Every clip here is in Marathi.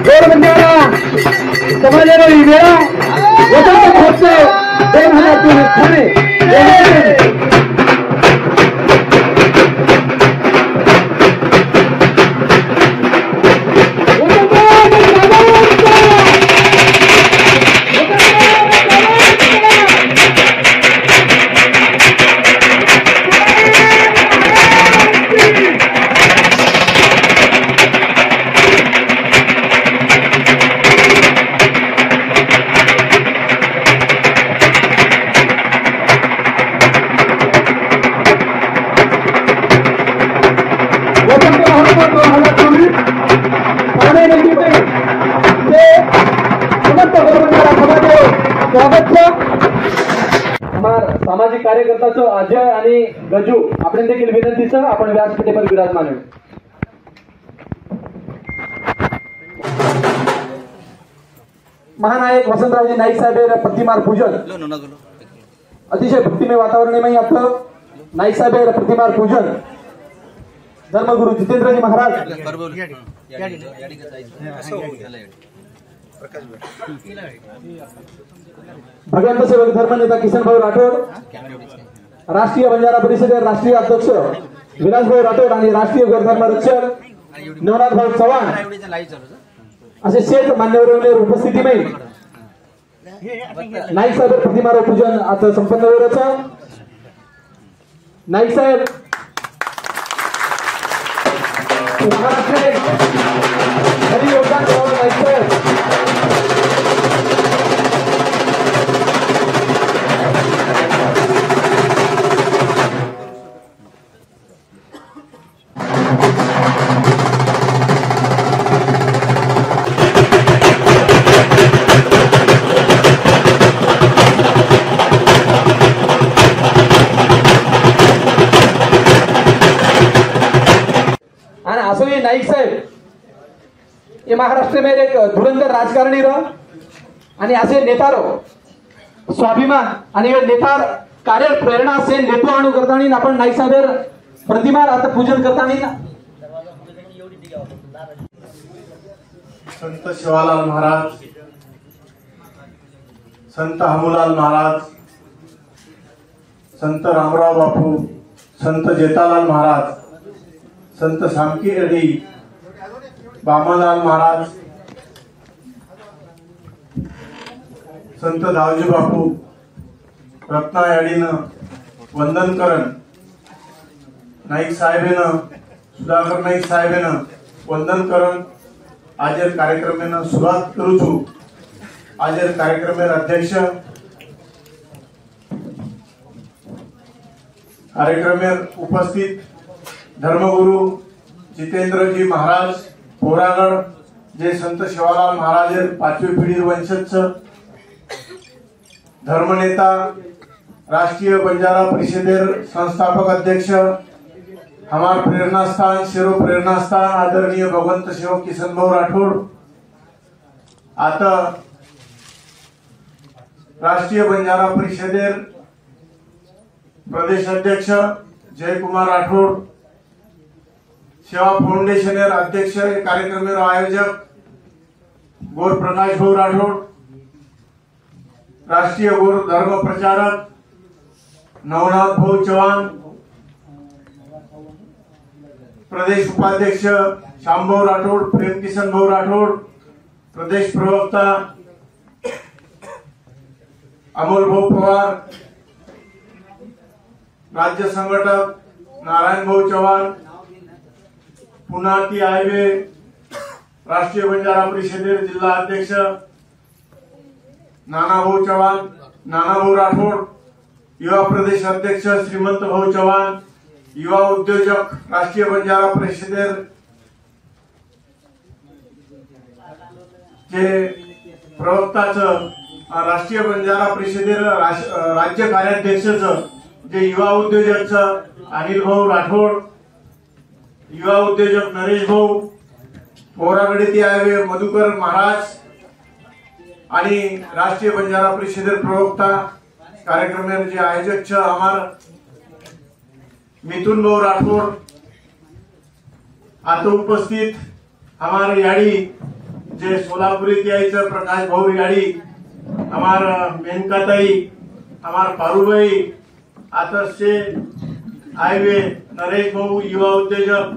गौरवंद्याला समाजाला वेळा वसंत महोत्सव 2023 ठाणे सामाजिक कार्यकर्त्याचं अजय आणि गजू आपण देखील विनंतीचं आपण व्यासपीठावर विराजमान आहे. महानायक वसंतरावजी नाईक साहेब प्रतिमार पूजन अतिशय भक्तिमय वातावरणमय आपलं नाईक साहेब प्रतिमार पूजन धर्मगुरु जितेंद्रजी महाराज भगवंत सेवक धर्मनेता किसनभाऊ राठोड राष्ट्रीय बंजारा परिषद राष्ट्रीय अध्यक्ष विलासभाऊ राठोड आणि राष्ट्रीय गौरधर्म रक्षक नवनाथभाऊ चव्हाण असे शेत मान्यवर उपस्थितीमध्ये नाईक साहेब प्रतिमार पूजन आता संपन्न होईल. नाईक साहेब महाराष्ट्र योगदान नाईक साहेब नाईक साहेब ये महाराष्ट्र में एक धुरंधर राजकारणी रह आणि असे नेता रो स्वाभिमान आणि नेता कार्य प्रेरणा से नेतृत्व आणू करताना आपण नाईक साहेब प्रतिमा आता पूजन करताना संत शिवालाल महाराज, संत हमूलाल महाराज, संत रामराव बापू, संत जेतालाल महाराज, संत सामकी रेड्डी, बामालाल महाराज, संत दावजी बापू रत्ना याडीनं वंदन करण नाईक साहेबेनं सुधाकर नाईक साहेबेनं वंदन करण आजर कार्यक्रमेनं सुरुवात करू छू. आजर कार्यक्रमेर अध्यक्ष कार्यक्रमेर उपस्थित धर्मगुरु जितेंद्रजी महाराज पोरागड जे संत शिवालाल महाराज 5वी पिढी वंशज धर्मनेता राष्ट्रीय बंजारा परिषदेर संस्थापक अध्यक्ष हमार प्रेरणास्थान शिरो प्रेरणास्थान आदरणीय भगवंत सेवक किसनभाऊ राठोड आता राष्ट्रीय बंजारा परिषदेर प्रदेश अध्यक्ष जयकुमार राठोड सेवा फाउंडेशन अध्यक्ष कार्यक्रम आयोजक गौर प्रकाश भाऊ राठोड राष्ट्रीय गौर धर्म प्रचारक नवनाथ भाऊ चव्हाण प्रदेश उपाध्यक्ष श्यामभाऊ राठोड प्रेम किसन भाऊ राठोड प्रदेश प्रवक्ता अमोल भाऊ पवार राज्य संघटक नारायण भाऊ चव्हाण पुन्हा ती हायवे राष्ट्रीय बंजारा परिषदेर जिल्हा अध्यक्ष नानाभाऊ चव्हाण नानाभाऊ राठोड युवा प्रदेश अध्यक्ष श्रीमंत भाऊ चव्हाण युवा उद्योजक राष्ट्रीय बंजारा परिषदेर जे प्रवक्ताच राष्ट्रीय बंजारा परिषदेर राज्य कार्याध्यक्षच जे युवा उद्योजक अनिल भाऊ राठोड युवा उद्योजक नरेश भाऊ पोरागडी हायवे मधुकर महाराज आणि राष्ट्रीय बंजारा परिषदेर प्रवक्ता कार्यक्रमेर जे आयोजक हमार मिथुन भाऊ राठोड आता उपस्थित हमारे याड़ी जे सोलापुरी त्याचं प्रकाश भाऊ याड़ी, हमार मेनकाताई, हमार पारुबाई, आता से आयवे नरेश भाऊ युवा उद्योजक,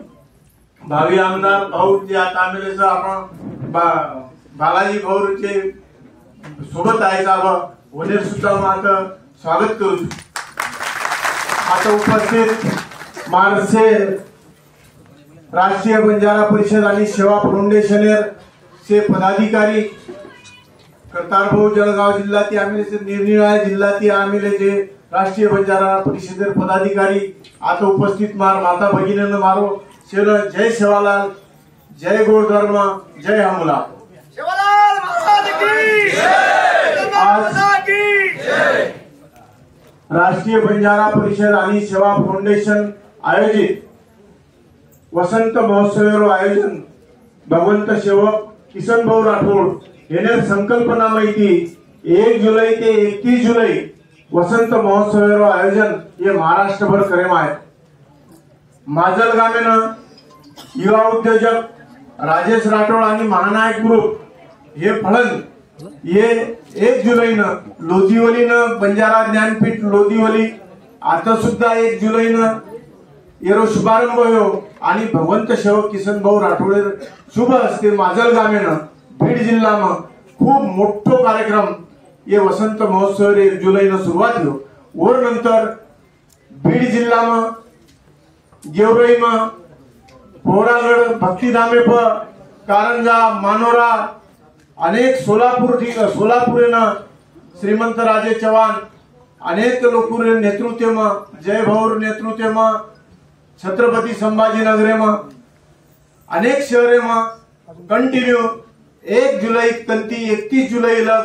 भावी आमदार भाऊ जे आता आम्ही आपण बालाजी भाऊचे सोबत आहे साहेब वडील सुद्धा आता स्वागत करू. आता उपस्थित मारसे राष्ट्रीय बंजारा परिषद आणि सेवा फाउंडेशन चे पदाधिकारी, करतारभाऊ जळगाव जिल्ह्यातील आम्ही निरनिराळ्या जिल्ह्यातील आम्ही जे राष्ट्रीय बंजारा परिषद पदाधिकारी आता उपस्थित माता भगिनींना मारो शेर जय सेवालाल, जय गोधर्म, जय हमला. आज राष्ट्रीय बंजारा परिषद आणि सेवा फाउंडेशन आयोजित वसंत महोत्सव आयोजन भगवंत सेवक किसन भाऊ राठोड यांनी संकल्पना माहिती 1 जुलै ते 31 जुलै वसंत महोत्सव आयोजन हे महाराष्ट्रभर करेम आहे. माजलगामेनं युवा उद्योजक राजेश राठोड आणि महानायक ग्रुप हे फळण हे 1 जुलैनं लोधिवलीनं बंजारा ज्ञानपीठ लोधिवली आता सुद्धा 1 जुलैनं येरो शुभारंभ हो आणि भगवंत सेवक किसन भाऊ राठोड शुभ हस्ते माजलगामेनं बीड जिल्ह्याમાં खूप मोठो कार्यक्रम ये वसंत महोत्सव 1 जुलैनं सुरुवात हो. और नंतर बीड जिल्ह्याમાં गेवराईમાં पोहरागड, भक्तिधामेप, कारंजा, मानोरा अनेक सोलापुरेनं श्रीमंत राजे चव्हाण अनेक लोक नेतृत्वમાં जय भाऊ नेतृत्वમાં छत्रपती संभाजीनगरेમાં अनेक शहरेમાં कंटिन्यू 1 जुलै तंती 31 जुलै लग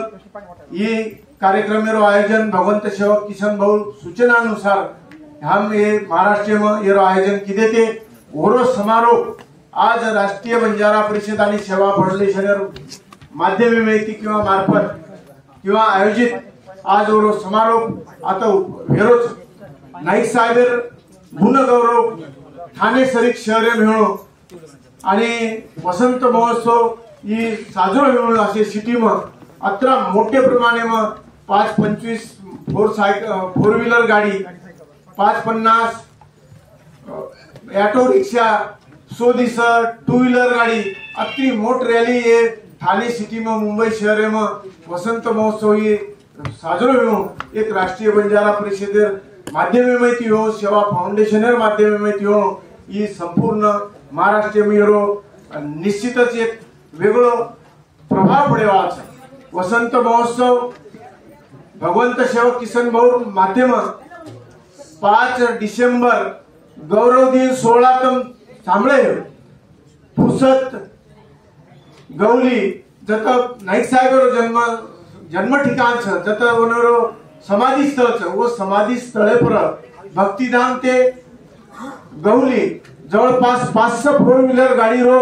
ये कार्यक्रम आयोजन भगवंत सेवक किसन भाऊ सूचनानुसार हम ये महाराष्ट्र में ये आयोजन की देते. ओरो समारोह आज राष्ट्रीय बंजारा परिषद आणि सेवा फाउंडेशन माध्यमी माहिती किंवा मार्फत किंवा आयोजित आज ओरो समारोह आता वेरोज नाईक साहेब गुणगौरव ठाणे सरीक शहरे मिळून आणि वसंत महोत्सव ही साजरो मिळून असे सिटीમાં अत्रा मोठे प्रमाणे 5-25 फोर व्हीलर गाडी, 550 ऑटो रिक्षा, 100 टू व्हीलर गाडी अति मोट रैली ये ठाणे सिटीમાં मुंबई शहरेમાં वसंत महोत्सव ही साजरो मिळून एक राष्ट्रीय बंजारा परिषद माध्यमी माहिती हो सेवा फाउंडेशन माध्यमी माहिती हो ही संपूर्ण महाराष्ट्र में निश्चितच एक वेगळो प्रभाव पडेवा. वसंत महोत्सव भगवंत सेवक किसन भाऊ माध्यम 5 डिसेंबर गौरव दिन 16 सांभळे फुसत गौली जत नाईक साहेब जन्म ठिकाण जत ओनरो समाधी स्थळ वो समाधी स्थळे पर भक्तिधाम ते गौली जवळपास 500 फोर व्हीलर गाडी रो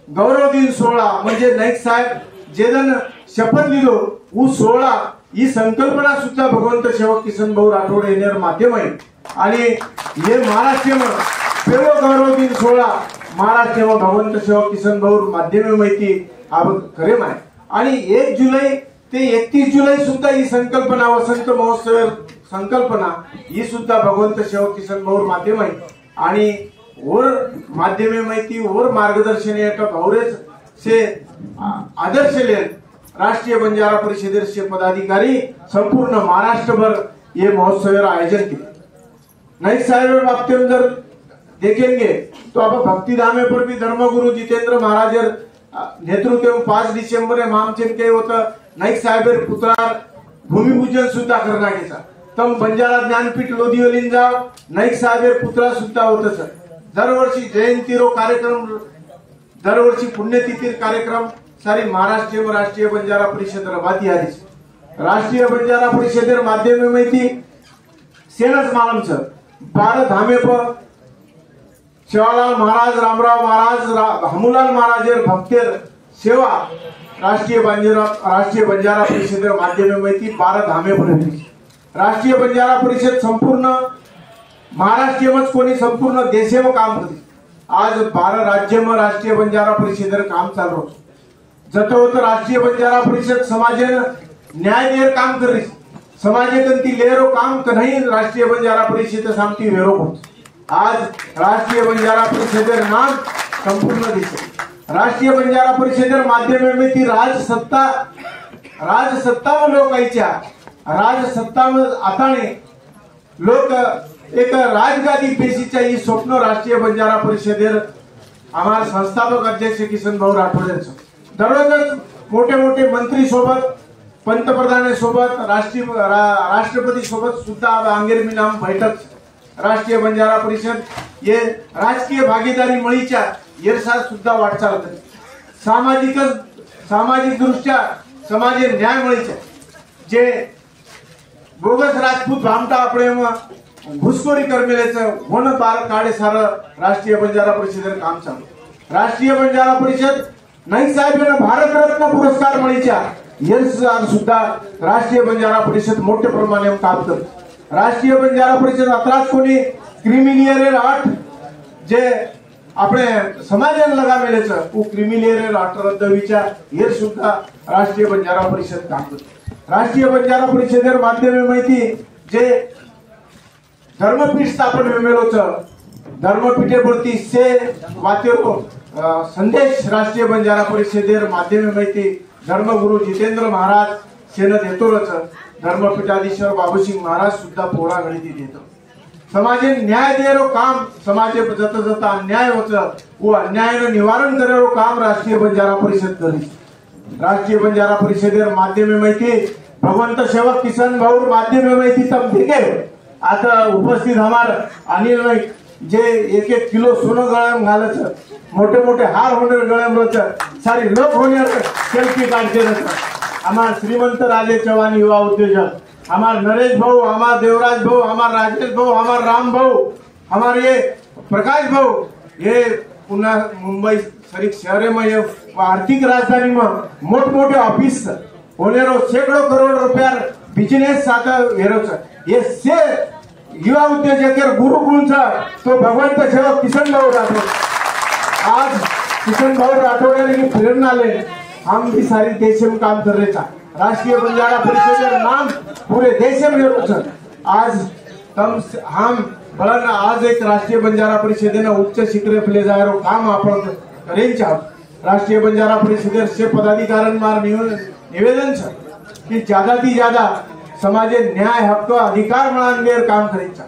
गौरव दिन 16 म्हणजे नाईक साहेब जेदन शपथ लिहिलो उ 16 ही संकल्पना सुद्धा भगवंत सेवक किसन भाऊ राठोड यांच्या माध्यम आहे. आणि हे महाराष्ट्र पेरो गौरव दिन 16 महाराष्ट्र भगवंत सेवक किसन भाऊ माध्यम माहिती करेम आहे. आणि 1 जुलै ते 31 जुलै सुद्धा ही संकल्पना वसंत महोत्सव संकल्पना ही सुद्धा भगवंत सेवक किसन भाऊ माध्यम आहे. आणि और माध्यमे माहिती और मार्गदर्शन भावरेच से आदर्श ले राष्ट्रीय बंजारा परिषद के पदाधिकारी संपूर्ण महाराष्ट्रभर ये महोत्सव आयोजन किए. नाईक साहेब बाबते जर देखेंगे तो आप भक्तिधामे पर भी धर्मगुरु जितेंद्र महाराज नेतृत्व 5 डिसेंबर मामचंद के होता नाईक साहेब पुतळा भूमिपूजन सुद्धा करण्याचा. तम बंजारा ज्ञानपीठ लोधिवलीन जाव नाईक साहेब पुतळा सुद्धा होता सर. दरवर्षी जयंतीरो कार्यक्रम, दरवर्षी पुण्यतिथी कार्यक्रम सारी महाराष्ट्र राष्ट्रीय बंजारा परिषद रबाती आली. राष्ट्रीय बंजारा परिषद माध्यम माहिती सेनच मालम सर 12 धामे पर शिवालाल महाराज, रामराव महाराज, हमूलाल महाराज भक्तेर सेवा राष्ट्रीय बंजारा परिषद माध्यम माहिती 12 धामे पर राष्ट्रीय बंजारा परिषद संपूर्ण महाराष्ट्र में कोणी संपूर्ण देशेव काम करते. आज 12 राज्यમાં રાષ્ટ્રીય બંજારા પરિષદ કામ ચાલુ જતો હતો. રાષ્ટ્રીય બંજારા પરિષદ સમાજે ન્યાય દેર કામ કરી समाजे कंती लेरो काम कन्हई राष्ट्रीय बंजारा परिषद सामती वेरो होत. आज राष्ट्रीय बंजारा परिषदेर नाम संपूर्ण देश राष्ट्रीय बंजारा परिषदेर माध्यमे ती राजसत्ता लोक आयच्या राजसत्ता आताने लोक एक राजगादी पेशीच्या ही स्वप्न राष्ट्रीय बंजारा परिषदेर आम्हाला संस्थापक अध्यक्ष किसन भाऊ राठोड यांचं दररोजच मोठे मोठे मंत्री सोबत पंतप्रधान सोबत राष्ट्रपति सोबत सुद्धा अंगेर नाम बैठक राष्ट्रीय बंजारा परिषद ये राजकीय भागीदारी मळीच्या येरसा सुद्धा वाटचाल करते. सामाजिक दृष्ट्या समाजे न्याय मळीच्या जे बोगस राजपूत भामटा आपले घुसखोरी करमेलेचं वन बार काढे सार राष्ट्रीय बंजारा परिषदेर काम चालू. राष्ट्रीय बंजारा परिषद नाईक साहेबांना भारत रत्न पुरस्कार मळीच्या सुद्धा राष्ट्रीय बंजारा परिषद मोठ्या प्रमाणात काम करते. राष्ट्रीय बंजारा परिषद अत्राच कोणी क्रिमिलियर आठ जे आपले समाजाने लगामेलेचं वो क्रिमिलियर आठ रद्दवीच्या हे सुद्धा राष्ट्रीय बंजारा परिषद काम करते. राष्ट्रीय बंजारा परिषदेर माध्यमे माहिती जे धर्मपीठ स्थापन वेमेलोचं धर्मपीठेवरती से वातेरो संदेश राष्ट्रीय बंजारा परिषदेर माध्यमे माहिती धर्मगुरु जितेंद्र महाराज सेन देतोच धर्मपीठाधीश्वर बाबूसिंग महाराज सुद्धा पोळा गणिती देतो. समाजे न्याय देरो काम समाजे जत जत अन्याय होत वो अन्यायनं निवारण करेरो काम राष्ट्रीय बंजारा परिषद करी. राष्ट्रीय बंजारा परिषदेर माध्यमे माहिती भगवंत सेवक किसन भाऊ माध्यमे माहिती तब देखे आता उपस्थित हमार अनिल नाईक जे 1-1 किलो सोनं गळ्याम घालत मोठे मोठे हार होणार गळ्याम सारी लोक होणार सेल्फी काढते हमार श्रीमंत राजे चव्हाण युवा उद्योजक हमार नरेश भाऊ हमार देवराज भाऊ हमार राजेश भाऊ हमार राम भाऊ हमार ये प्रकाश भाऊ ये पुन्हा मुंबई सरीक शहरे में आर्थिक राजधानी में मोठ मोठे ऑफिस होनेरो शेकडो करोड़ रुपया बिजनेस साथ हेरोच ये से युवा उद्योजक गुरुकुलचा तो भगवंत सेवक किसन भाऊ राठोड. आज किसन भाऊ राठोड की प्रेरणा ले हम भी सारी देश में काम कर रहे था. राष्ट्रीय बंजारा परिषद नाम पूरे देश में आज हम बळन आज एक राष्ट्रीय बंजारा परिषदेने उच्च शिखरे फुले जायरो काम आपण करेन आहोत. राष्ट्रीय बंजारा परिषदेर से पदाधिकाऱ्यांमार निवेदन छ की ज्यादा ती ज्यादा समाजे न्याय हक्क अधिकार मळांवर काम करायचं.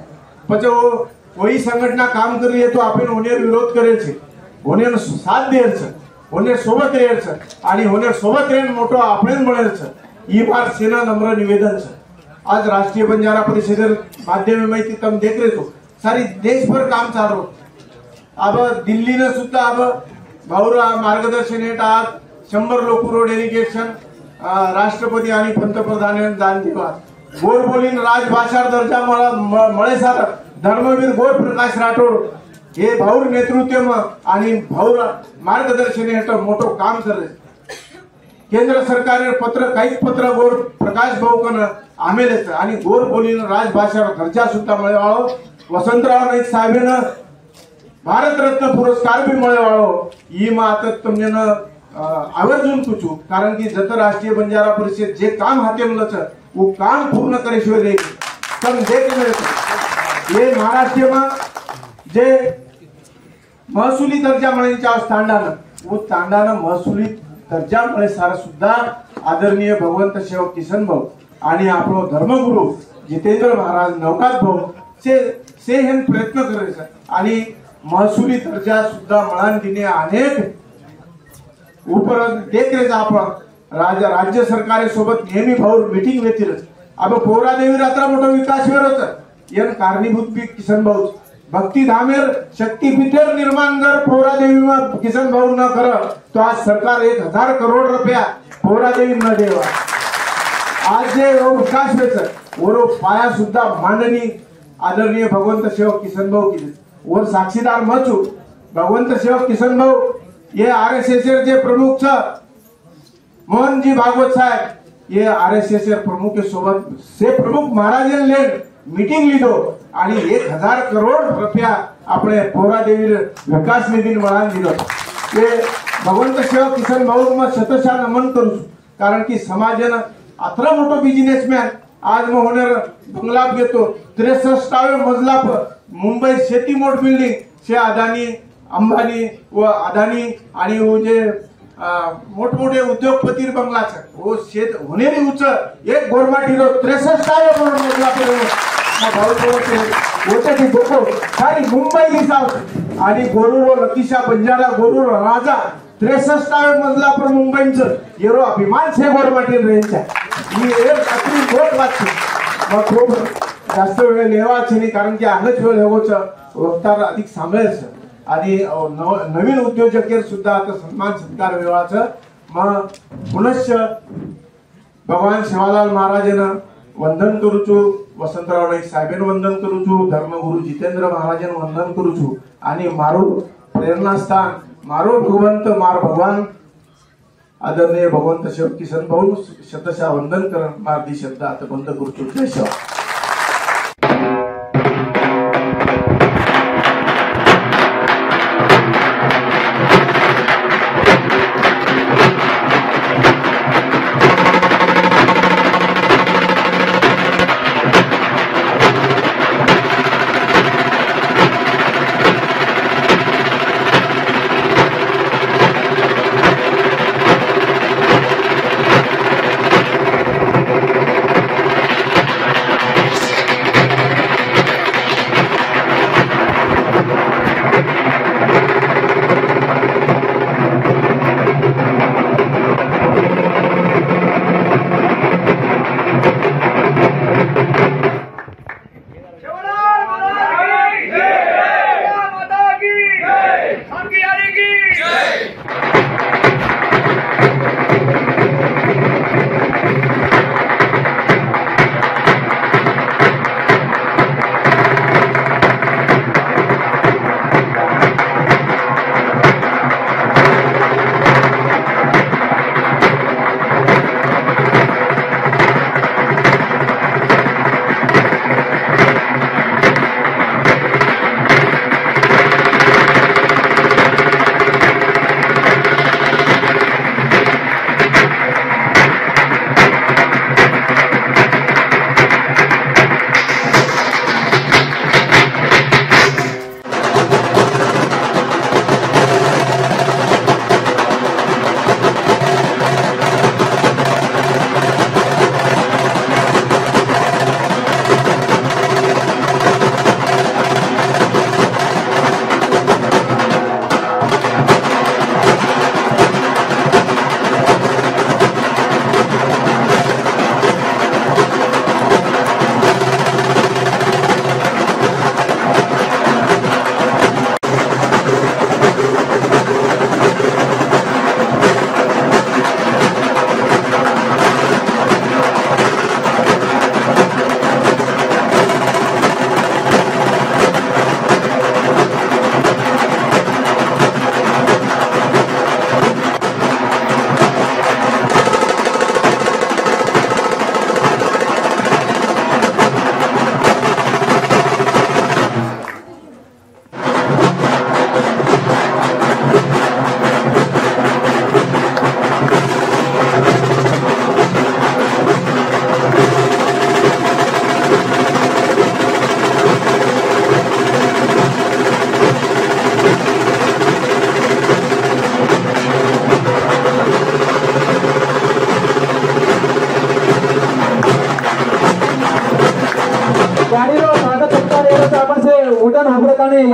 પછી वही संघटना काम करी है तो आपण होनेर विरोध करेल छे होनेर साथ देर छे होनेर सोबत रहेल छे आणि होनेर सोबत रहेन मोठो आपण बनेल छे ई बार सेना नम्र निवेदन छे. आज राष्ट्रीय बंजारा परिषदेर माध्यमे माहिती तम देख रहे तो सारी देश भर काम चालू. अब दिल्ली ने सुद्धा अब भाऊरा मार्गदर्शन हेठ आज 100 लोकरो डेलिगेशन राष्ट्रपती आणि पंतप्रधानांनी दान दिला. गोर बोलीन राजभाषार दर्जा मळे सार धर्मवीर गोर प्रकाश राठोड हे भाऊर नेतृत्व आणि भाऊर मार्गदर्शन हेठ मोठो काम करे. केंद्र सरकारे पत्र काहीच पत्र गोर प्रकाश भाऊ कन आमेलेच आणि गोर बोलीन राजभाषार दर्जा सुद्धा मळेवाळो वसंतराव नाईक साहेबांना भारत रत्न पुरस्कार भी मळेवाळो ई मात तुमने आवर्जून पूछू कारण की जत राष्ट्रीय बंजारा परिषद जे काम हाते मलच वो काम पूर्ण करेशिवाय रे तम देख ये महाराष्ट्र में जे महसुली दर्जा मळेच्या तांडानं वो तांडानं महसुली दर्जा मळे सार सुद्धा आदरणीय भगवंत सेवक किसन भाऊ आणि आपलो धर्मगुरु जितेंद्र महाराज नवकात भाऊ से हे प्रयत्न करायचा आणि महसुली दर्जा सुद्धा मळान दिने अनेक ऊपर देख रहे आपण राज्य सरकारे सोबत नेहमी भाऊ मीटिंग घेतील. अब पोरादेवी रात्रा मोठा विकास वेळ होत यन कारणीभूत बी किसन भाऊ भक्ती धामेर शक्तीपीठेर निर्माण जर पोरादेवी में किसन भाऊ न कर तो आज सरकार 1000 करोड़ रुपया पोरादेवी न देवा. आज जे विकास वेच और पाया सुद्धा मांडणी आदरणीय भगवंत सेवक किसन भाऊ की और साक्षीदार मचू भगवंत सेवक किसन भाऊ ये आरएसएस जे प्रमुख छ मोहन जी भागवत साहेब ये आरएसएस प्रमुख के सोबत से प्रमुख महाराजन लेन मीटिंग લીધો અને 1000 કરોડ રૂપિયા આપણે પોરાદેવી વિકાસ નિધિને વળાંક દીધો એ ભગવંત સેવા કિશન ભાऊમાં શતશા નમન કરું છું કારણ की समाजानं अतरा मोठा बिझनेसमॅन आज होणार बंगला घेतो 63 मजला मुंबई शेती मोठ बिल्डिंग से अदानी अंबानी व अदानी आणि वो जे मोठमोठे उद्योगपती बंगलाच वो शेत होणेरी उच एक गोरमाटीरो 63 मजला होते दोको सारी मुंबई दिसाव आणि गोरुरो लतीशा बंजारा गोरुरो राजा 63 मजला पर मुंबईचं येरो अभिमान छे गोरमाटी रेंचा ही एक अति मोठ बात छे मग खूप जास्त वेळ लेवा छे नाही कारण की आलच वेळ हेवोच वक्तार अधिक सांभळेल आणि नवीन उद्योजकेर सुद्धा आता सन्मान सत्कार वेळाचं मग पुनश्च भगवान शिवालाल महाराजांना वंदन करू छु वसंतराव नाईक साहेबन वंदन करू छु धर्मगुरु जितेंद्र महाराजन वंदन करू छु आणि मारू प्रेरणास्थान मारो भगवंत मार भगवान आदरणीय भगवंत शिव किसन भाऊ शतशः वंदन करण मार्दी शब्द आता बंद करू छु जय शिव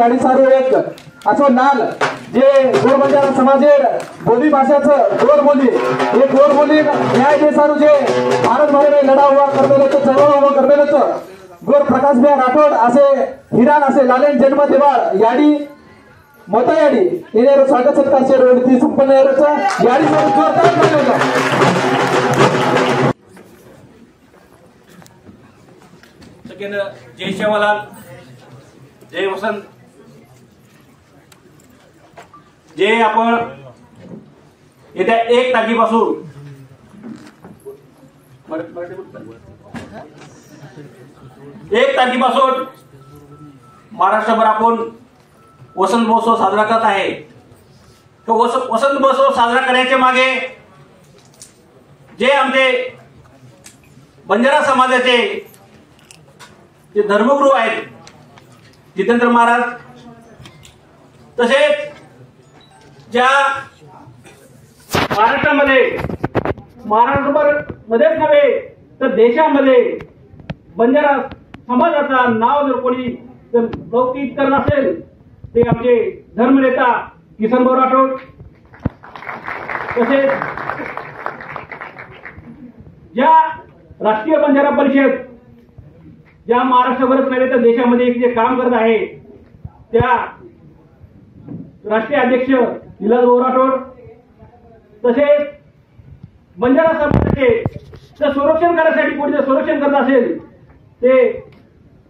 याडी सारू एक असो नाल जे गोरबंजारा समाजेर बोली भाषाचं गोर बोली हे गोर बोली न्याय जे सारू जे भारत भर लढा हुआ करबेलच चळवळ हुआ करबेलच गोर प्रकाश भाई राठोड असे हिरान असे लालेन जन्म देवाळ याडी मोता याडी येनेरो स्वागत सत्कार से रोडती संपन्न येरोच याडी सारू जोरदार बोललो सेकंड जय शिवलाल जय वसंत जे आपण येत्या 1 तारखेपासून 1 तारखेपासून महाराष्ट्रभर आपण वसंत महोत्सव साजरा करत आहे. तो वसंत महोत्सव साजरा करण्याच्या मागे जे आमचे बंजारा समाजाचे जे धर्मगुरू आहेत जितेंद्र महाराज, तसेच ज्या महाराष्ट्रामध्येच नव्हे तर देशामध्ये बंजारा समाजाचा नाव जर कोणी लौकिक करत असेल ते आमचे धर्मनेता किसनभाऊ राठोड, तसेच ज्या राष्ट्रीय बंजारा परिषद ज्या महाराष्ट्राभरच नव्हे तर देशामध्ये जे काम करत आहे त्या राष्ट्रीय अध्यक्ष विलासभाऊ राठोड, तसेच बंजारा समाजाचे जर संरक्षण करण्यासाठी कोणी जर संरक्षण करत असेल ते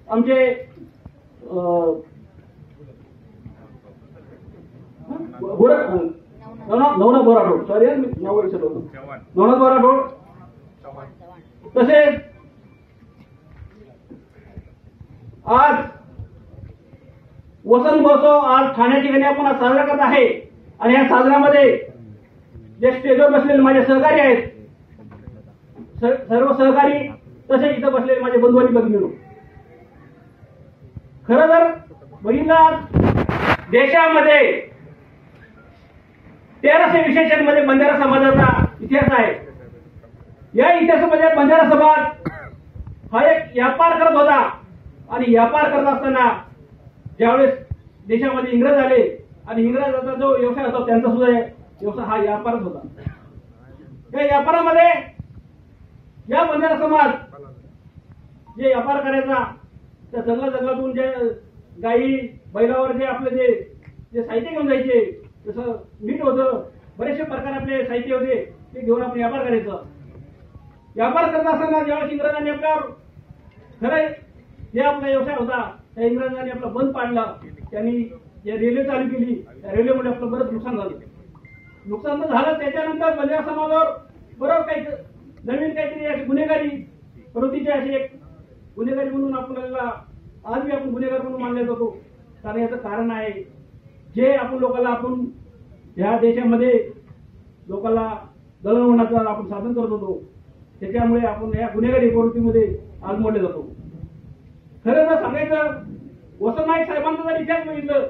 आमचे नवनाथ भाऊ राठोड, सॉरी नाव विसरलो, नवनाथ भाऊ राठोड, तसेच आज वसंत महोत्सव आज ठाणे ठिकाणी आपण आज साजरा करत आहे. आणि या साजऱ्यामध्ये जे स्टेजवर बसलेले माझे सहकारी आहेत, सर्व सहकारी, तसेच इथं बसलेले माझे बंधू आणि भगिनी, खरं तर बघितलं देशामध्ये 1300 विशेषांमध्ये बंजारा समाजाचा इतिहास आहे. या इतिहासामध्ये बंजारा समाज हा एक व्यापार करत होता आणि व्यापार करत असताना ज्यावेळेस देशामध्ये इंग्रज आले आणि इंग्रजांचा जो व्यवसाय होता त्यांचा सुद्धा व्यवसाय हा व्यापारच होता. या व्यापारामध्ये या बंजारा समाज जे व्यापार करायचा त्या जंगलातून जे गाई बैलावर जे आपले जे साहित्य घेऊन जायचे, जसं मीठ होतं, बरेचसे प्रकार आपले साहित्य होते ते घेऊन आपण व्यापार करायचं. व्यापार करत असताना ज्यावेळेस इंग्रजांनी आपल्यावर खरं जे आपला व्यवसाय होता त्या इंग्रजांनी आपला बंद पाडला, त्यांनी जे रेल्वे चालू केली त्या रेल्वेमुळे आपलं बरंच नुकसान झालं. नुकसान तर झालं, त्याच्यानंतर बंजारा समाजावर बरंच काही नवीन काहीतरी अशी गुन्हेगारी प्रवृत्तीचे असे एक गुन्हेगारी म्हणून आपल्याला आजही आपण गुन्हेगार म्हणून मानले जातो. कारण याचं कारण आहे जे आपण ह्या देशामध्ये लोकांना दळणवळणाचं आपण साधन करत होतो त्याच्यामुळे आपण या गुन्हेगारी प्रवृत्तीमध्ये आज मोडले जातो. खरं जर सांगायचं वसंत नाईक साहेबांचा जर इतिहास बघितलं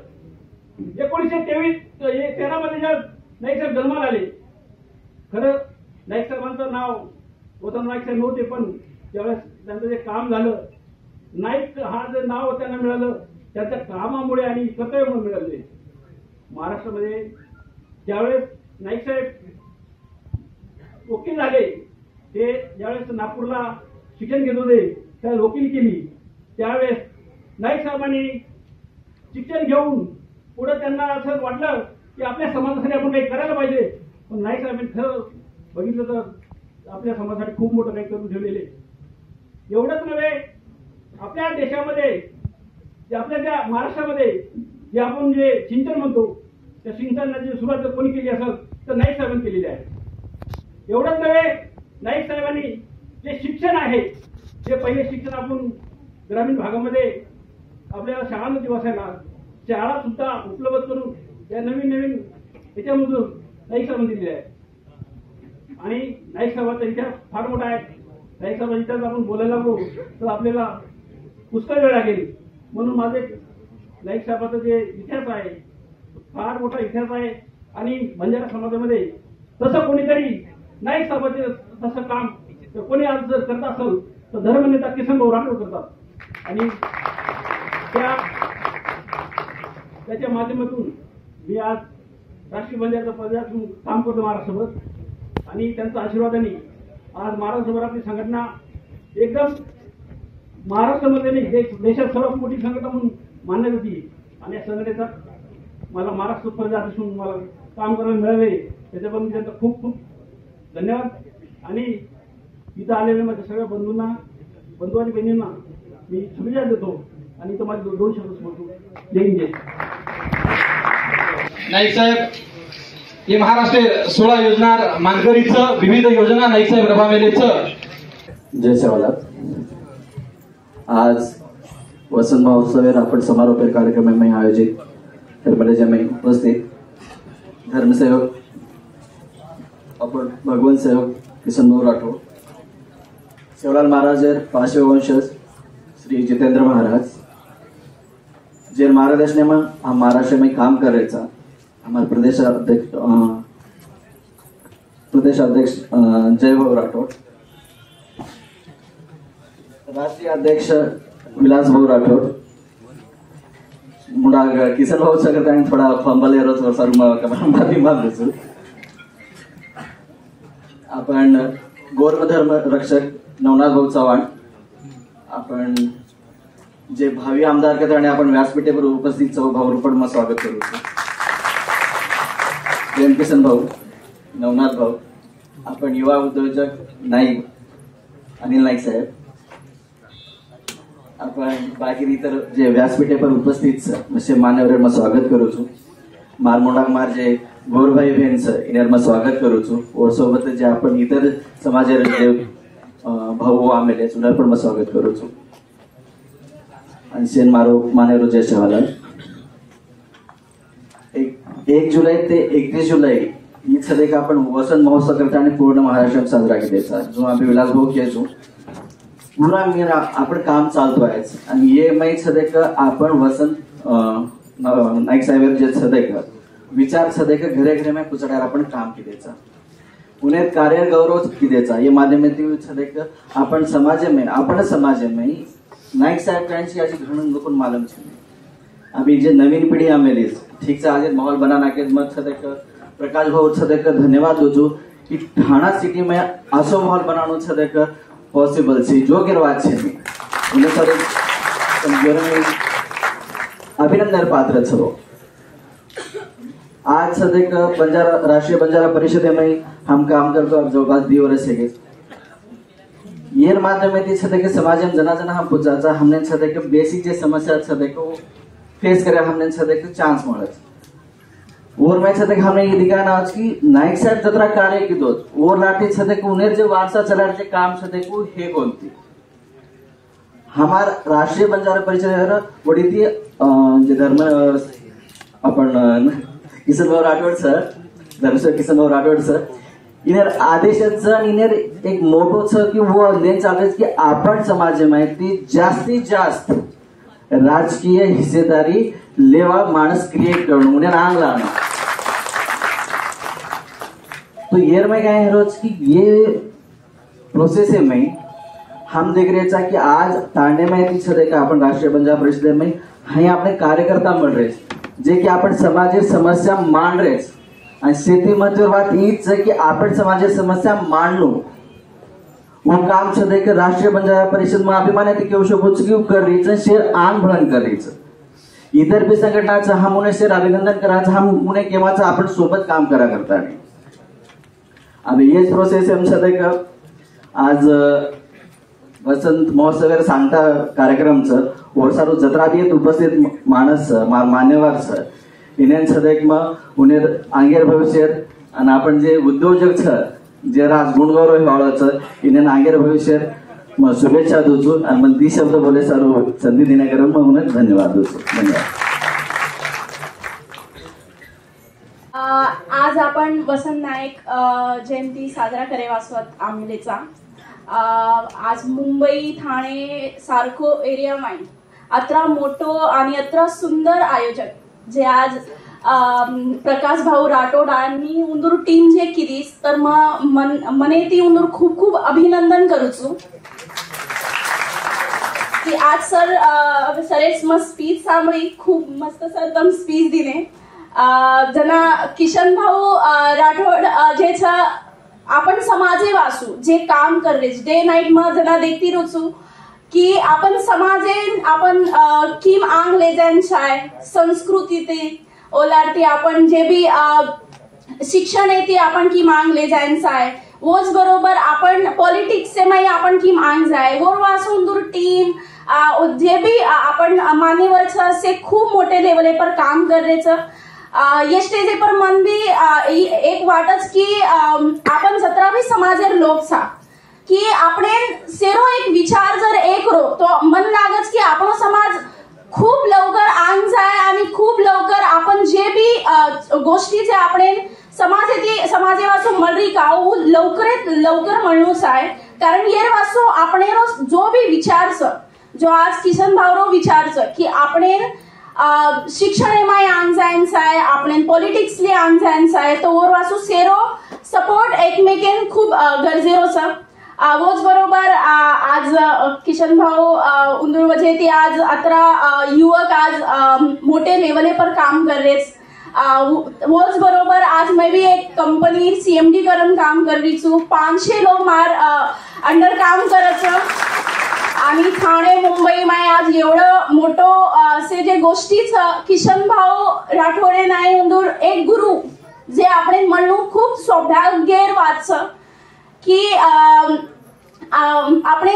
1913 मध्ये जर नाईक साहेब जन्माला आले, खरं नाईक साहेबांचं नाव वसंत नाईक साहेब नव्हते, पण ज्यावेळेस त्यांचं जे काम झालं नाईक हा जे नाव त्यांना मिळालं त्यांच्या कामामुळे आणि कर्तव्यामुळे मिळाले. महाराष्ट्रामध्ये ज्यावेळेस नाईक साहेब वकील झाले ते ज्यावेळेस नागपूरला शिक्षण घेत होते त्यावेळेस वकील केली, त्यावेळेस नाईक साहेबांनी शिक्षण घेऊन पुढे त्यांना असं वाटलं की आपल्या समाजासाठी आपण काही करायला पाहिजे. पण नाईक साहेबांनी खरं बघितलं तर आपल्या समाजासाठी खूप मोठं काही करून ठेवलेले. एवढंच नव्हे, आपल्या देशामध्ये आपल्या ज्या महाराष्ट्रामध्ये जे आपण जे सिंचन म्हणतो त्या सिंचनाची सुरुवात जर कोणी केली असेल तर नाईक साहेबांनी केलेली आहे. एवढंच नव्हे, नाईक साहेबांनी जे शिक्षण आहे ते पहिले शिक्षण आपण ग्रामीण भागामध्ये आपल्याला शाळांमध्ये बसायला शाळा सुद्धा उपलब्ध करून या नवीन याच्यामधून नाईक साहेबांनी दिलेली आहे. आणि नाईक साहेबांचा इतिहास फार मोठा आहे. नाईक साहेबांचा इतिहास आपण बोलायला लागलो तर आपल्याला पुष्कळ वेळ लागेल. म्हणून माझे नाईक साहेबांचा जे इतिहास आहे फार मोठा इतिहास आहे. आणि बंजारा समाजामध्ये तसं कोणीतरी नाईक साहेबांचे तसं काम कोणी आज जर करत असेल तर धर्मनेता किसनभाऊ राठोड करतात. आणि त्याच्या माध्यमातून मी आज राष्ट्रीय बंजाराच्या पदातून काम करतो महाराष्ट्रभर. आणि त्यांच्या आशीर्वादाने आज महाराष्ट्रभर आपली संघटना एकदम महाराष्ट्रामध्ये नाही देशात सर्वात मोठी संघटना म्हणून मानण्यात येते. आणि या संघटनेचा मला महाराष्ट्र प्रदेश असून मला काम करायला मिळाले त्याच्याबद्दल मी त्यांचा खूप खूप धन्यवाद. आणि इथं आलेल्या माझ्या सगळ्या बंधू आणि बहिणींना मी शुभेच्छा देतो. आणि इथं माझे 2 शब्द बोलतो. जय हिंद. नाईक साहेब हे महाराष्ट्र 16 योजना मानकरीचं विविध योजना नाईक साहेब रबामेलेचं जय सेवालाल. आज वसंत महोत्सव आपण समारोप कार्यक्रम में आयोजित हेल्परेज में उपस्थित धर्मसेवक अपन भगवंत सेवक किशन भाऊ राठोड, शिवलाल महाराज पाचवे वंशज श्री जितेंद्र महाराज जे मार्गदर्शन में हम महाराष्ट्र में काम कर रहे था, हमारे प्रदेश अध्यक्ष जय भाऊ राठोड, राष्ट्रीय अध्यक्ष विलास भाऊ राठोड, मुडा किशन भाऊ सगळं थोडा फंबल येरो सर माफी मागतो. आपण गौरधर्म रक्षक नवनाथ भाऊ चव्हाण, आपण जे भावी आमदार करता आणि आपण व्यासपीठेवर उपस्थित भाऊ पण स्वागत करू. प्रेम किशन भाऊ, नवनाथ भाऊ, आपण युवा उद्योजक नाईक अनिल नाईक साहेब, आपण बाकी इतर जे व्यासपीठेवर उपस्थित असे मान्यवर स्वागत करू છું. मारमोंडा मार जे गौरभाई बहन इनर स्वागत करू છું. और सोबत जे आपण इतर समाज भाऊ आमेले सुद्धा पण स्वागत करू છું. आणि शेन मारो मानेरो जय शहालाल. 1 जुलै ते 31 जुलै ही सदैक आपण वसंत महोत्सव करता आणि पूर्ण महाराष्ट्रात साजरा केला. जो आम्ही विलास भाऊ केजू पुरा मेरा आपण काम चालतो आहे आणि ये माहीत सदैक आपण वसंत नाईक साहेब जे सदैक विचार सदैक घरे घरे में पुचड्यावर आपण काम केलेचा. पुण्यात कार्य गौरव किदेचा ये माध्यमातून सदैक आपण समाज में नाईक साहेब यांची आज घणन लोकन मालूम छे. अभी जे नवीन पिढी आमेली ठीक से आज माहौल बनाना के मत सदैक प्रकाश भाऊ सदैक धन्यवाद दो कि ठाणा सिटी में आसो माहौल बनानो सदैक पॉसिबल छे. जो गिरवात छे उन्हें सदैक अभिनंदन पात्र छो. आज सदैक बंजारा राष्ट्रीय बंजारा परिषद में हम काम करतो. अब जवळपास 2 वर्ष है ये माध्यमातून सदैक समाज में जना जना हम पुजाचा हमने सदैक बेसिक जे समस्या सदैक फेस करे हमने सदैक चांस મળે. और मैं सदैक हमने ये दिखा ना आज की नाईक साहेब जत्रा कार्य की दोत और लाठी सदैक उन्हें जे वारसा चलाचे काम सदैक हे कोणती हमार राष्ट्रीय बंजारा परिषद वडी ती जे धर्म आपण किशन भाऊ राठोड सर, धर्मसेवक किशन भाऊ राठोड सर इनर आदेशाचं इनर एक मोठो छ की वो लेन चालत की आपण समाज माहिती जास्तीत जास्त राजकीय हिस्सेदारी लेवा माणस क्रिएट करणं उन्हें आंग लाना. तो ये में क्या है रोज की ये प्रोसेस है में हम देख रहे था कि आज तांडे में सदैक आपण राष्ट्रीय बंजारा परिषद में हाई अपने कार्यकर्ता मिल रहे जे की आपण समाज समस्या मान रहे आणि शेती महत्व बात हीच आहे की आपण समाज समस्या मांडलो वो काम सदैक राष्ट्रीय बंजारा परिषद में अभिमान केव शकूच की करीच शेर आंग भळण करीच. इतर भी संघटनाचं हम उन्हें शेर अभिनंदन करायचं हम उन्हें केव्हाचं आपण सोबत काम करा करता. अभी ये प्रोसेस हम सदैक आज वसंत महोत्सव सांगता कार्यक्रमचं वर्षारू जत्रा येत उपस्थित माणस मान्यवर सर इन्हें सदैक मग उन्हें आंगेर भविष्य आणि आपण जे उद्योजक छ जे राज गुणगौरव वाळाचं इन्हें आंगेर भविष्य मग शुभेच्छा दूचू आणि मग 30 शब्द बोले सर्व संधी देण्याकरता मग उन्हें धन्यवाद दूचू. धन्यवाद. आज आपण वसंत नाईक जयंती साजरा करे वासवत आमलेचा. आज मुंबई ठाणे सारखो एरिया माइन अत्रा मोठो आणि अत्रा सुंदर आयोजक जे आज प्रकाश भाऊ राठोड आणि उंदूर टीम जे किरीस तर मने ती उंदूर खूप खूप अभिनंदन करूचू की आज सर सरेच मस्त स्पीच सांभळी खूप मस्त सर तम स्पीच दिले. जना किशन भाऊ राठोड जे छ आपण समाजे वासू जे काम कर डे नाईट में जना देखती रोचू की आपण समाजे आपण किम आंग ले जान शाय संस्कृती ते ओलारती आपण जे भी शिक्षण आहे ते आपण किम आंग ले जान शाय वोच बरोबर आपण पॉलिटिक्स से माई आपण किम आंग जाय गोर वासून दूर टीम जे भी आपण मान्यवर छ से खूप मोठे लेवल पर काम कर रहे छ. ये स्टेज पर मन भी एक वाटच की आपण 17वी समाजेर लोक छा की આપણે સેરો એક વિચાર जर एक रो तो मन लागत की આપણો समाज खूप लवकर आंग जाय आणि खूप लवकर आपण जे बी गोष्टी जे આપણે समाजे वाचून मळरी काऊ लवकर म्हणूच आहे कारण येर वाचू आपण जो बी विचारच जो आज किशन भावरो विचारच की आपण शिक्षण माय आंग जायचं आहे आपण पॉलिटिक्सले आंग जायचं आहे तो वर वाचू सेरो सपोर्ट एकमेकेन खूप गरजेचं आवोच बरोबर आज किशन भाऊ उंदूर वजे ते आज 18 युवक आज मोठे लेवले पर काम कर रहे वोच बरोबर आज मैं भी एक कंपनी सीएमडी करून काम कर रही छू 500 लोग मार अंडर काम करत आणि ठाणे मुंबई में आज एवढं मोठो असे जे गोष्टीच किशन भाऊ राठोडे नाही उंदूर एक गुरु जे आपण म्हणू खूप सौभाग्य वाच की આપણે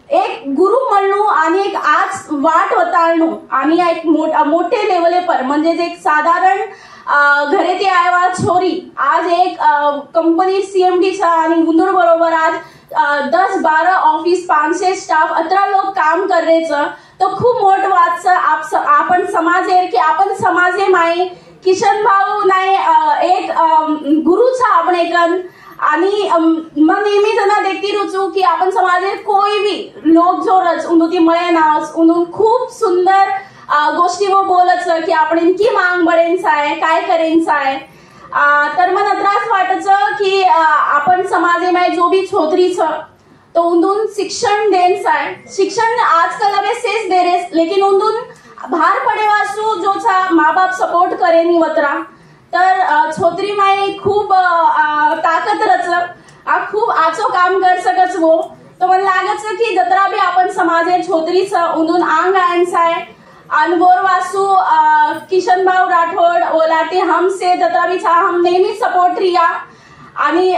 एक गुरु म्हणू आणि एक आज वाट वताळणू आणि एक मोठे लेवले पर म्हणजे एक साधारण घरे ते आयवा छोरी आज एक कंपनी सीएमडी चा आणि गुंदूर बरोबर आज 10-12 ऑफिस 500 स्टाफ 18 लोग काम कर रहे तो खूप मोठ वाच आपण समाजे की आपण समाजे माय किशन भाऊ नाही एक गुरुचा आपण एक आणि मग नेहमी त्यांना देखती रुचू की आपण समाजात कोई भी लोक जो रच उन्नती मळे नाच उन्हून खूप सुंदर गोष्टी वो बोलच की आपण इनकी मांग बढेंचा आहे काय करेंचा आहे तर मला त्रास वाटचं की आपण समाजेमध्ये जो भी छोत्रीच तो उंदून शिक्षण देंचा आहे शिक्षण आजकल अबे सेस दे रेस लेकिन उंदून भार पडे वासू जोचा माँ बाप सपोर्ट करेनी वतरा तर छोत्री माई खूप ताकद रच खूप आचो काम कर सकच वो तो मला लागच की जत्रा भी आपण समाजे छोत्रीच उंदून आंग आयंचा आहे अनबोर वासू किशन भाऊ राठोड ओलाटे हमसे जत्रा भी छा हम नेहमी सपोर्ट रिया आणि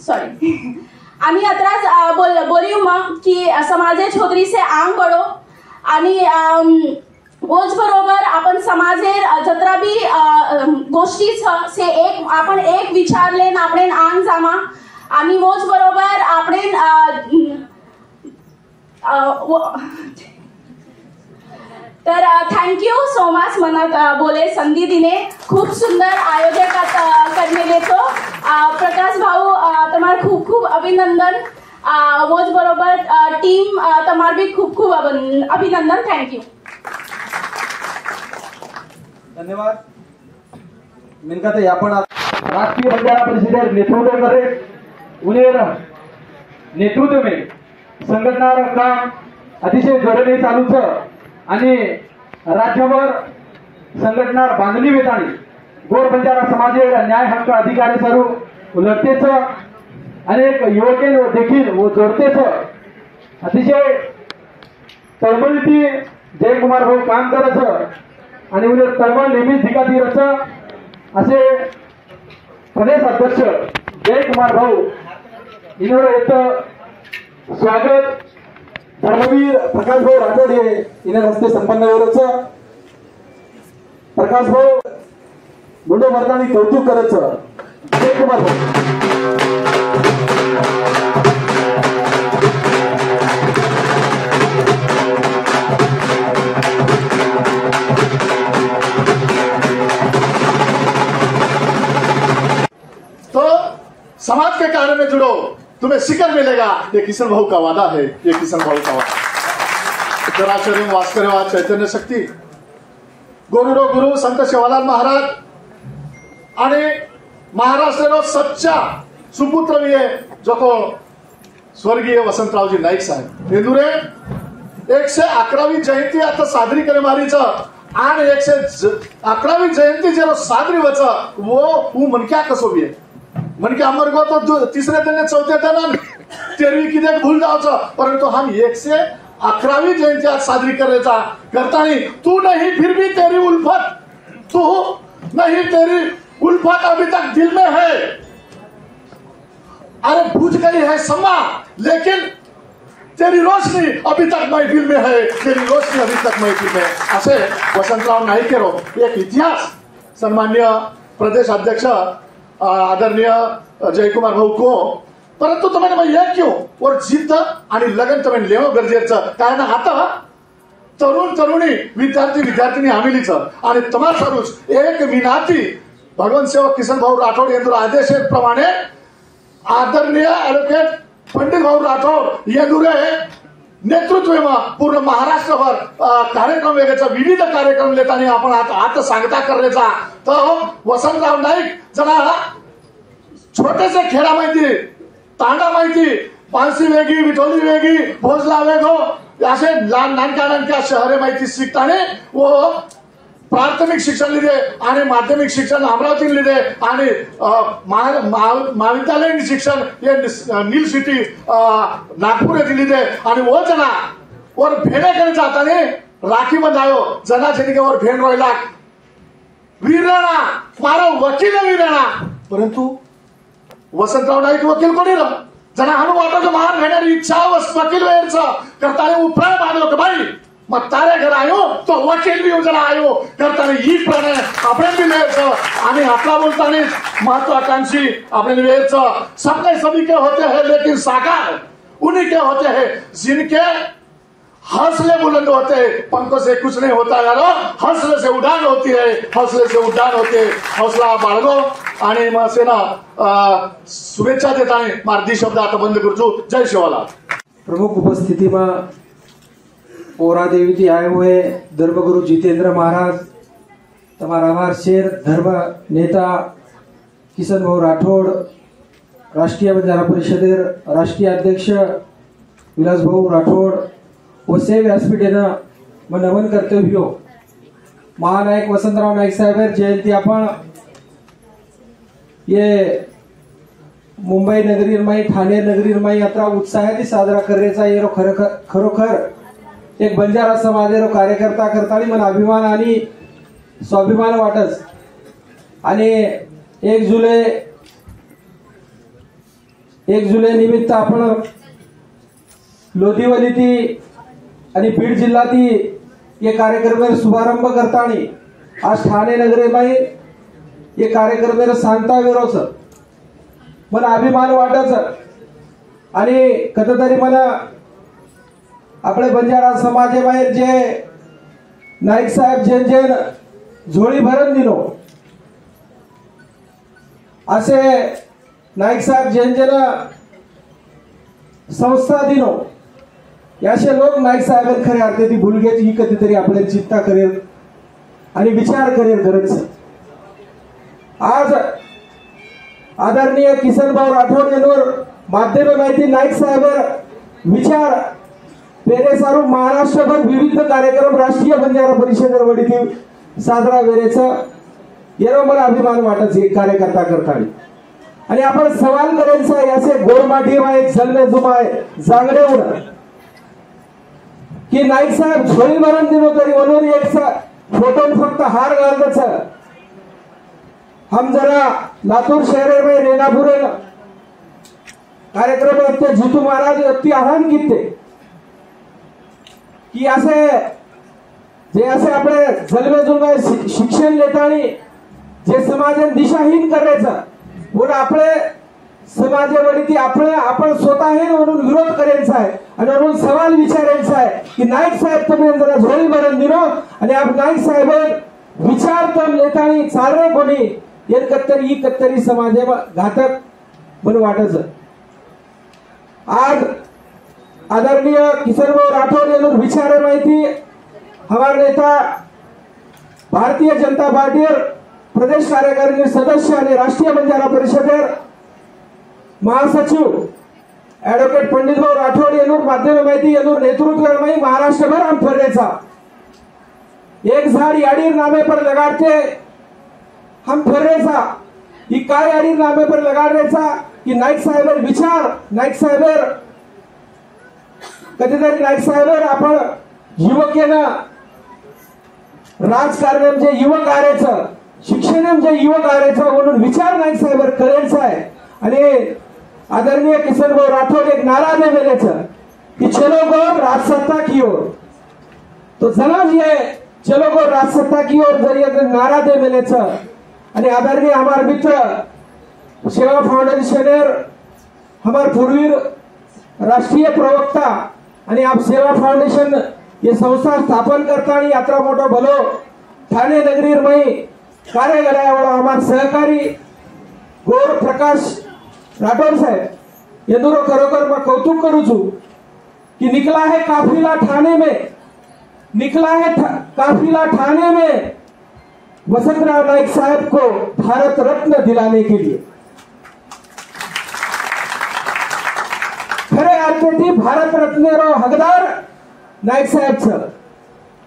सॉरी आम्ही अत्राच बोलियो मग की समाजे छोत्री से आंग बढो आणि वोच बरोबर आपण समाजे जत्रा भी गोष्टी से एक आपण एक विचारले आपण आंग जामा आणि वोच बरोबर आपण तर थँक्यू सो मच मनात बोले संधी दिने खूप सुंदर आयोजकात करने लेतो प्रकाश भाऊ तुम्हारा खूप खूप अभिनंदन वोच बरोबर टीम तुम्हारा भी खूप खूप अभिनंदन थँक्यू धन्यवाद मिनका ते आपण राष्ट्रीय बंजारा परिषदेर नेतृत्व करे उन्हें नेतृत्व में संघटना काम अतिशय जोराने चालूच आणि राज्यभर संघटना बांधणी वेताणी गोर बंजारा समाजेर न्याय हक्क अधिकारी सरू लढतेच अनेक युवके देखील वो जोडतेच अतिशय तळमळीती जयकुमार भाऊ काम करत आणि उन्हें तळमळ नेहमीच धिकातीरच असे प्रदेश अध्यक्ष जयकुमार भाऊ इनवर येत स्वागत धर्मवीर प्रकाश भाऊ राठोड हे इनर हस्ते संपन्न होरच प्रकाश भाऊ मुंडो मर्दानी कौतुक करच जयकुमार भाऊ तो समाज के कार्य में जुड़ो तुम्हें शिखर मिलेगा ये किशन भाऊ का वादा है ये किशन भाऊ का वादा जराशरी वास्करेवा चैतन्य शक्ती गोरुडो गुरु संत शिवालाल महाराज आणि महाराष्ट्र सच्चा सुपुत्र भी है जो को स्वर्गीय वसंतरावजी नाईक साहेब इंदुरे 111वी जयंती आता साजरी करे मारीच आणि 111वी जयंती जे साजरी वच वो मनक्या कसो भी है मनके अमर गो तो तीसरे दिन चौथे दिन तेरवी किदे भूल जाओ परंतु हम 111वी जयंती आज साजरी करायचा करतानी तू नहीं फिर भी तेरी उल्फत तू नहीं तेरी उल्फत अभी तक दिल में है अरे बुझ गई है समा लेकिन तेरी रोशनी अभी तक महफिल में है तेरी रोशनी अभी तक महफिल में असे वसंतराव नाईक एक इतिहास सन्मान्य प्रदेश अध्यक्ष आदरणीय जयकुमार भाऊ को, परंतु तुम्हें मैं ये क्यों और जिद्द आणि लगन तुम्हें लेवं गरजेचं, कारण आता तरुण तरुणी विद्यार्थी विद्यार्थिनी आमिलीच आणि तुम्हाला सर्वच एक विनंती भगवान सेवक किसन भाऊ राठोड यांच्या आदेशाप्रमाणे आदरणीय ॲडव्होकेट पंडित भाऊ राठोड यांचे नेतृत्व पूर्ण महाराष्ट्रभर कार्यक्रम वेगळ्याचा विविध कार्यक्रम लेताना आपण आता सांगता करायचा तर वसंतराव नाईक जरा छोटेसे खेळा माहिती, तांडा माहिती, पानसी वेगळी, विठोली वेगळी, भोजला वेगळो असे नानक्या शहरे माहिती शिकताना व प्राथमिक शिक्षण लिहिले आणि माध्यमिक शिक्षण अमरावती लिहिले आणि महाविद्यालयीन शिक्षण हे नील सिटी नागपूर येथे लिहिले आणि वो जना और भेणे करे जाताना राखी बंधायो जना जेने के और भेण रोयला वीराणा मारो वकील वीराणा, परंतु वसंतराव नाईक वकील कोणी र जना हनु वाटो महान घेणारी इच्छा वकील वेळचं करताना उपरा मानलो की भाई मग तारे घर आयो तो वकील भी जरा आयो करताना ही प्रणे आपण भी वेळचं आणि आपला बोलताना महत्वाकांक्षी आपण वेळचं सपने सभी के होते हैं लेकिन साकार उन्हीं के होते हैं जिनके हौसले बुलंद होते हैं, पंखों से कुछ नहीं होता यारो, हौसले से उड़ान होती है, हौसले से उड़ान होते, हौसला बाळगो आणि मग सेना शुभेच्छा देताना मार्दी शब्द आता बंद करजो. जय शिवालाल. प्रमुख उपस्थिति में ओरा देवी थी आए हुए धर्मगुरु जितेंद्र महाराज, तमारा आभार शेर धर्म नेता किसन भाऊ राठोड, राष्ट्रीय बंजारा परिषदेर राष्ट्रीय अध्यक्ष विलास भाऊ राठोड व से व्यासपीठेनं मैं नमन करते हुए महानायक वसंतराव नाईक साहेब जयंती आपण ये मुंबई नगरीरमाई ठाणे नगरीरमाई यात्रा उत्साहाने साजरा करण्याचा ये खरोखर एक बंजारा समाजेरो कार्यकर्ता करताना मला अभिमान आणि स्वाभिमान वाटच. आणि 1 जुलै निमित्त आपण लोधिवलीती आणि बीड जिल्ह्याती ये कार्यक्रम शुभारंभ करताना आज ठाणे नगरीरमाई ये कार्यक्रम सांगता वेरोच मला अभिमान वाटच. आणि कधीतरी मला आपले बंजारा समाजाबाहेर जे नाईक साहेब जेन झोळी भरून दिलो असे नाईक साहेब जेन संस्था दिलो याचे लोक नाईक साहेब खऱ्या अर्थाने भुलग्याची ही कधीतरी आपल्या चिंता करेल आणि विचार करेल गरज. आज आदरणीय किसन भाऊ राठोड यांवर माध्यम माहिती नाईक साहेब विचार पेरे सारू महाराष्ट्रभर विविध कार्यक्रम राष्ट्रीय बंजारा परिषदेवर वडील साजरा वेळेचं येरो मला अभिमान वाटच एक कार्यकर्ता करताना. आणि आपण सवाल करायचा याचे गोरमाटी आहे जलने जुमाय जांगडेवर की नाईक साहेब झोळी भरून दिलो तरी म्हणून एक फोटो फक्त हार घालतच. हम जरा लातूर शहर में रेनापुर कार्यक्रम जितू महाराज अति आव्हान किते की असे जे असे आपले जलमे जुलमे शिक्षण लेताना जे समाजाने दिशाहीन करायचं म्हणून आपले समाजावरती आपण स्वतः म्हणून विरोध करायचा आहे आणि म्हणून सवाल विचारायचा आहे की नाईक साहेब तुम्ही जरा झोळी भरून दिलो आणि आप नाईक साहेब विचार तर लेताना चालरे कोणी ये कत्तरी समाजा घातक म्हणून वाटच. आज आदरणीय किसन भाऊ राठोड यांना विचारे माहिती हमारे नेता भारतीय जनता पार्टी प्रदेश कार्यकारिणी सदस्य आणि राष्ट्रीय बंजारा परिषदेर महासचिव एडवोकेट पंडित भाऊ राठोड यांना माध्यम माहिती यांना नेतृत्व में महाराष्ट्रभर हम फर्रेचा एक झाड़ याडीर नामे पर लगाते हम फर्रेचा ही काय याडीर नामे पर लगाडण्याचा की नाईक साहेब विचार नाईक साहेब कधीतरी नाईक साहेब आपण युवकेनं राजकारण जे युवक कार्याचं शिक्षण जे युवक कार्याचं म्हणून विचार नाईक साहेब करायचा आहे. आणि आदरणीय किसन भाऊ राठोड एक नारा दे मेलेचं की चलो गो राजसत्ता की ओर तो जनाज ये चलो गो राजसत्ता की ओर जरिए नारा दे मेलेचं. आणि आदरणीय हमारे मित्र सेवा फाउंडेशनेर हमार पूर्वीर राष्ट्रीय प्रवक्ता आणि आप सेवा फाउंडेशन ये संस्था स्थापन करता आणि यात्रा मोठो भलो ठाणे नगरीर मई कार्य कराया हमार सहकारी गौर प्रकाश राठौर साहेब येदुरो खरोखर मैं कौतुक करू छू कि निकला है काफिला ठाणे में, निकला है काफिला ठाणे में वसंतराव नाईक साहब को भारत रत्न दिलाने के लिए। खरे अर्थात भारत रत्न रो हकदार नाईक साहेब छ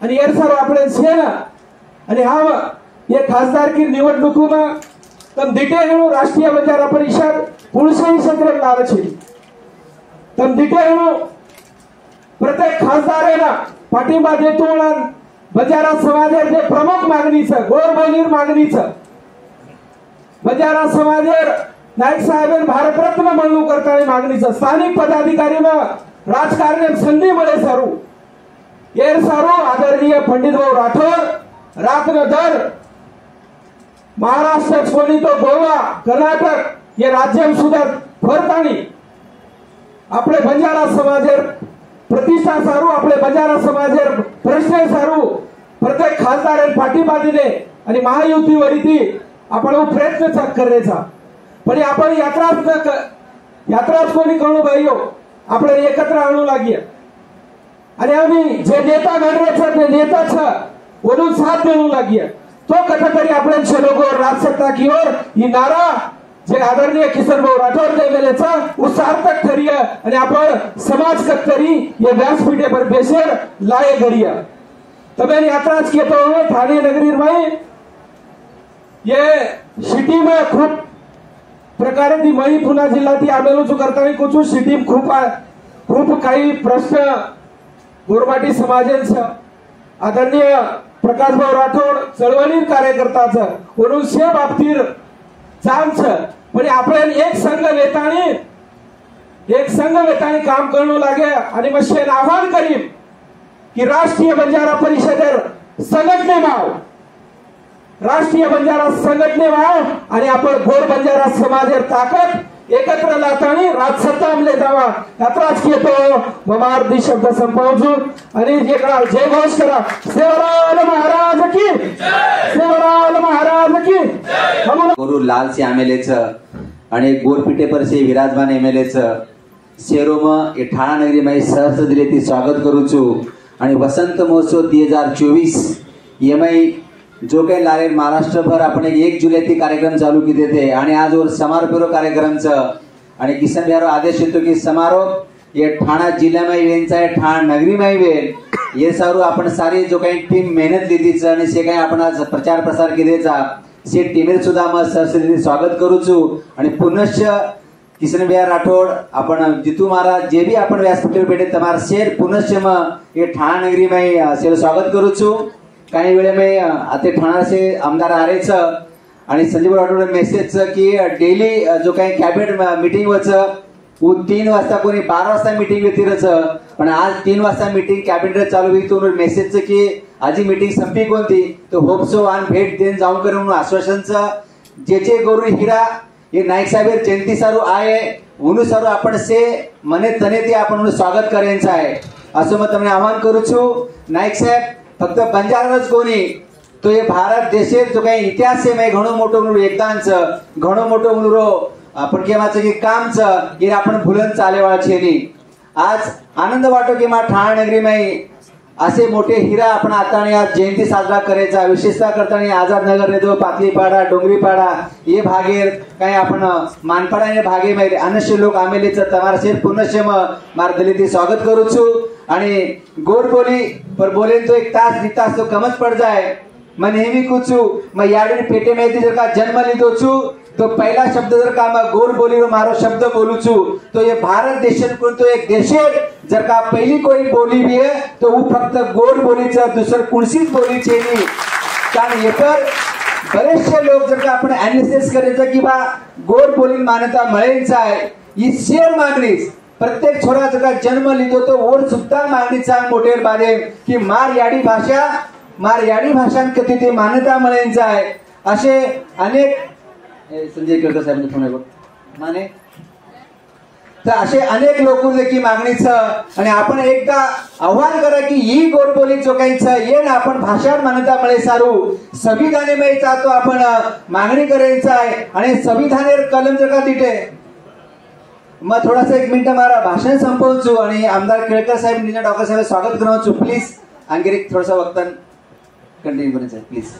आणि एर सर આપણે છે ને અને હા ये खासदारकी निवडणुकीમાં तम दिटे हेणु राष्ट्रीय बंजारा परिषद 1970 लावे છે तम दिटे हेणु प्रत्येक खासदारेला पाठिंबा देतो म्हणून बंजारा समाजेर जे प्रमुख मागणी छ गोर बोलीर मागणी छ बंजारा समाजेर नाईक साहेब भारत रत्न म्हणून करतानी मागणी छ स्थानिक पदाधिकारीना राजकारणात संधी મળે સારું एर सारू आदरणीय पंडित भाऊ राठोड रात्र दर महाराष्ट्र कोणी तो गोवा कर्नाटक ये राज्य सुद्धा फरतानी आपले बंजारा समाजेर प्रतिष्ठा सारू आपले बंजारा समाजेर प्रश्न सारू प्रत्येक खासदार पाठिंबा दिले आणि महायुतीवरती आपण प्रयत्न करायचा पण आपण यात्राच कोणी करू भाईयो આપણે एकत्र आणू लागीએ અને आम्ही जे नेता घडवे છે ते नेता છે ओनू साथ देऊ लागीए तो कथातरी આપણે છે લોકો राजसत्ता की ओर ही नारा जे आदरणीय किसन भाऊ राठोड देवेलेचा उसार्थक ठरिया आणि आपण समाज कत्तरी ये व्यासपीठे पर बेसेर लाए गरिया तबे यात्राच केतो हो ठाणे नगरी में ये सिटी में खूब प्रकारे ती मई पुन्हा जिल्ह्यात आमेलो जो करताना कुछ सिटी खूप काही प्रश्न गोरमाटी समाजांचा आदरणीय प्रकाश भाऊ राठोड चळवळीर कार्यकर्ताचं म्हणून से बाबतीर जाणच पण आपण एक संघ वेताणी काम करणं लागे आणि मग आव्हान करीन की राष्ट्रीय बंजारा परिषदेर संघटने माव राष्ट्रीय बंजारा संघटने माव आणि आपण गोर बंजारा समाजेर ताकद एकत्र लातानी राजसत्ता अमले जावा यात्राच केतो ममार दी शब्द संपवजू आणि जे करा जय घोष करा सेवालाल महाराज की सेवालाल महाराज की गुरु लाल से एमएलए आणि गोरपीठे पर से विराजमान एमएलए शेरोम ये ठाणा नगरी में सहर्ष दिले ती स्वागत करू छू आणि वसंत महोत्सव 2024 ये मई जो काही लागेल महाराष्ट्रभर आपण 1 जुलै ती कार्यक्रम चालू किए थे आणि आज और समारोह कार्यक्रम आणि किसन भैया आदेश येतो की समारोह ये ठाणा जिल्हा में येचा है ठाणा नगरी में वेल ये सारू आपण सारी जो काही टीम मेहनत लीधीच आणि से काही आपण आज प्रचार प्रसार केलेचा से टीमेर सुद्धा मग सहर्ष स्वागत करू छू आणि पुनश्च किसन भैया राठोड आपण जितू महाराज जे भी आपण व्यासपीठ भेटे तमार शेर पुनश्च मग ये ठाणा नगरी में शेर स्वागत करू छू काही वेळे में आते ठाणा से आमदार आरेच आणि संजय राठोड मेसेज की डेली जो काही कॅबिनेट मीटिंग वच वो 3 वाजता कोणी 12 वाजता मीटिंग घेतीरच पण आज 3 वाजता मीटिंग कॅबिनेट चालू हुई तो मेसेज की आजी मीटिंग संपी कोणती तो होप सो आन भेट देन जाऊन कर म्हणून आश्वासनचं जे गोरू हिरा ये नाईक साहेब जयंती सारू आए उनु सारू आपण से मने तने ते आपण स्वागत करायचं आहे असं मग તમને आवाहन करू छू नाईक साहेब फक्त बंजाराच कोणी तो ये भारत देशेर जो काही इतिहास से में घणो मोठो योगदान घणो मोठो मुरो आपण केवाचं की काम ये आपण भूलन चालेवाळ छेनी आज आनंद वाटो की मा ठाणा नगरी में असे मोठे हिरा आपण आता आज जयंती साजरा करायचा विशेषतः करताना आझाद नगर ने दो पातलीपाडा डोंगरीपाडा ये भागेर काही आपण मानपाडा ने भागे में अनश्य लोक आमेलेच तमारा से पुनश्च मार दलिती स्वागत करू छू आणि गोड बोली पर बोले तो 1 तास 2 तास तो कमच पड़ जाए मैं नेहमी कुछू मैं याडी पेटे में जर का जन्म लीधो छू तो पहला शब्द जर का मैं गोड बोली रो मारो शब्द बोलू छू तो ये भारत देशात तो एक देशेर जर का पहली कोई बोली भी है तो वो फक्त गोड बोलीचा दुसर कुणसीच बोली छेनी कारण ये पर बरेचसे लोग जर का आपण एनालिसिस करायचं की बा गोड बोली मान्यता मिळेच आहे ही शेर मागणीच प्रत्येक छोरा जर का जन्म लीधो तो और सुद्धा मागणीचा मोठेर बारे की मार याडी भाषा कधी ते मान्यता मिळेच आहे असे अनेक संजय केळकर साहेबांचे फोन आहे बघ माने. तर असे अनेक लोक देखील मागणीचं आणि आपण एकदा आव्हान करा की ही गोरबोली चोकायचं ये ना आपण भाषा मान्यता मिळे सारू संविधाने में तो आपण मागणी करायचं आहे आणि संविधानेर कलम जर का तिथे मग थोडासा 1 मिनिट मारा भाषण संपवचू आणि आमदार केळकर साहेब निना डॉक्टर साहेब स्वागत करवचू प्लीज. आणखी थोडासा वक्तव्य कंटिन्यू करायचं आहे प्लीज.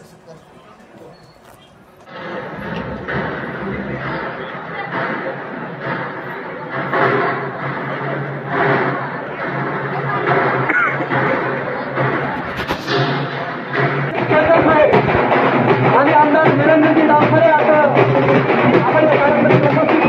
आणि आमदार निरंजनजी डावखरे आता आपण या कार्यक्रमात उपस्थित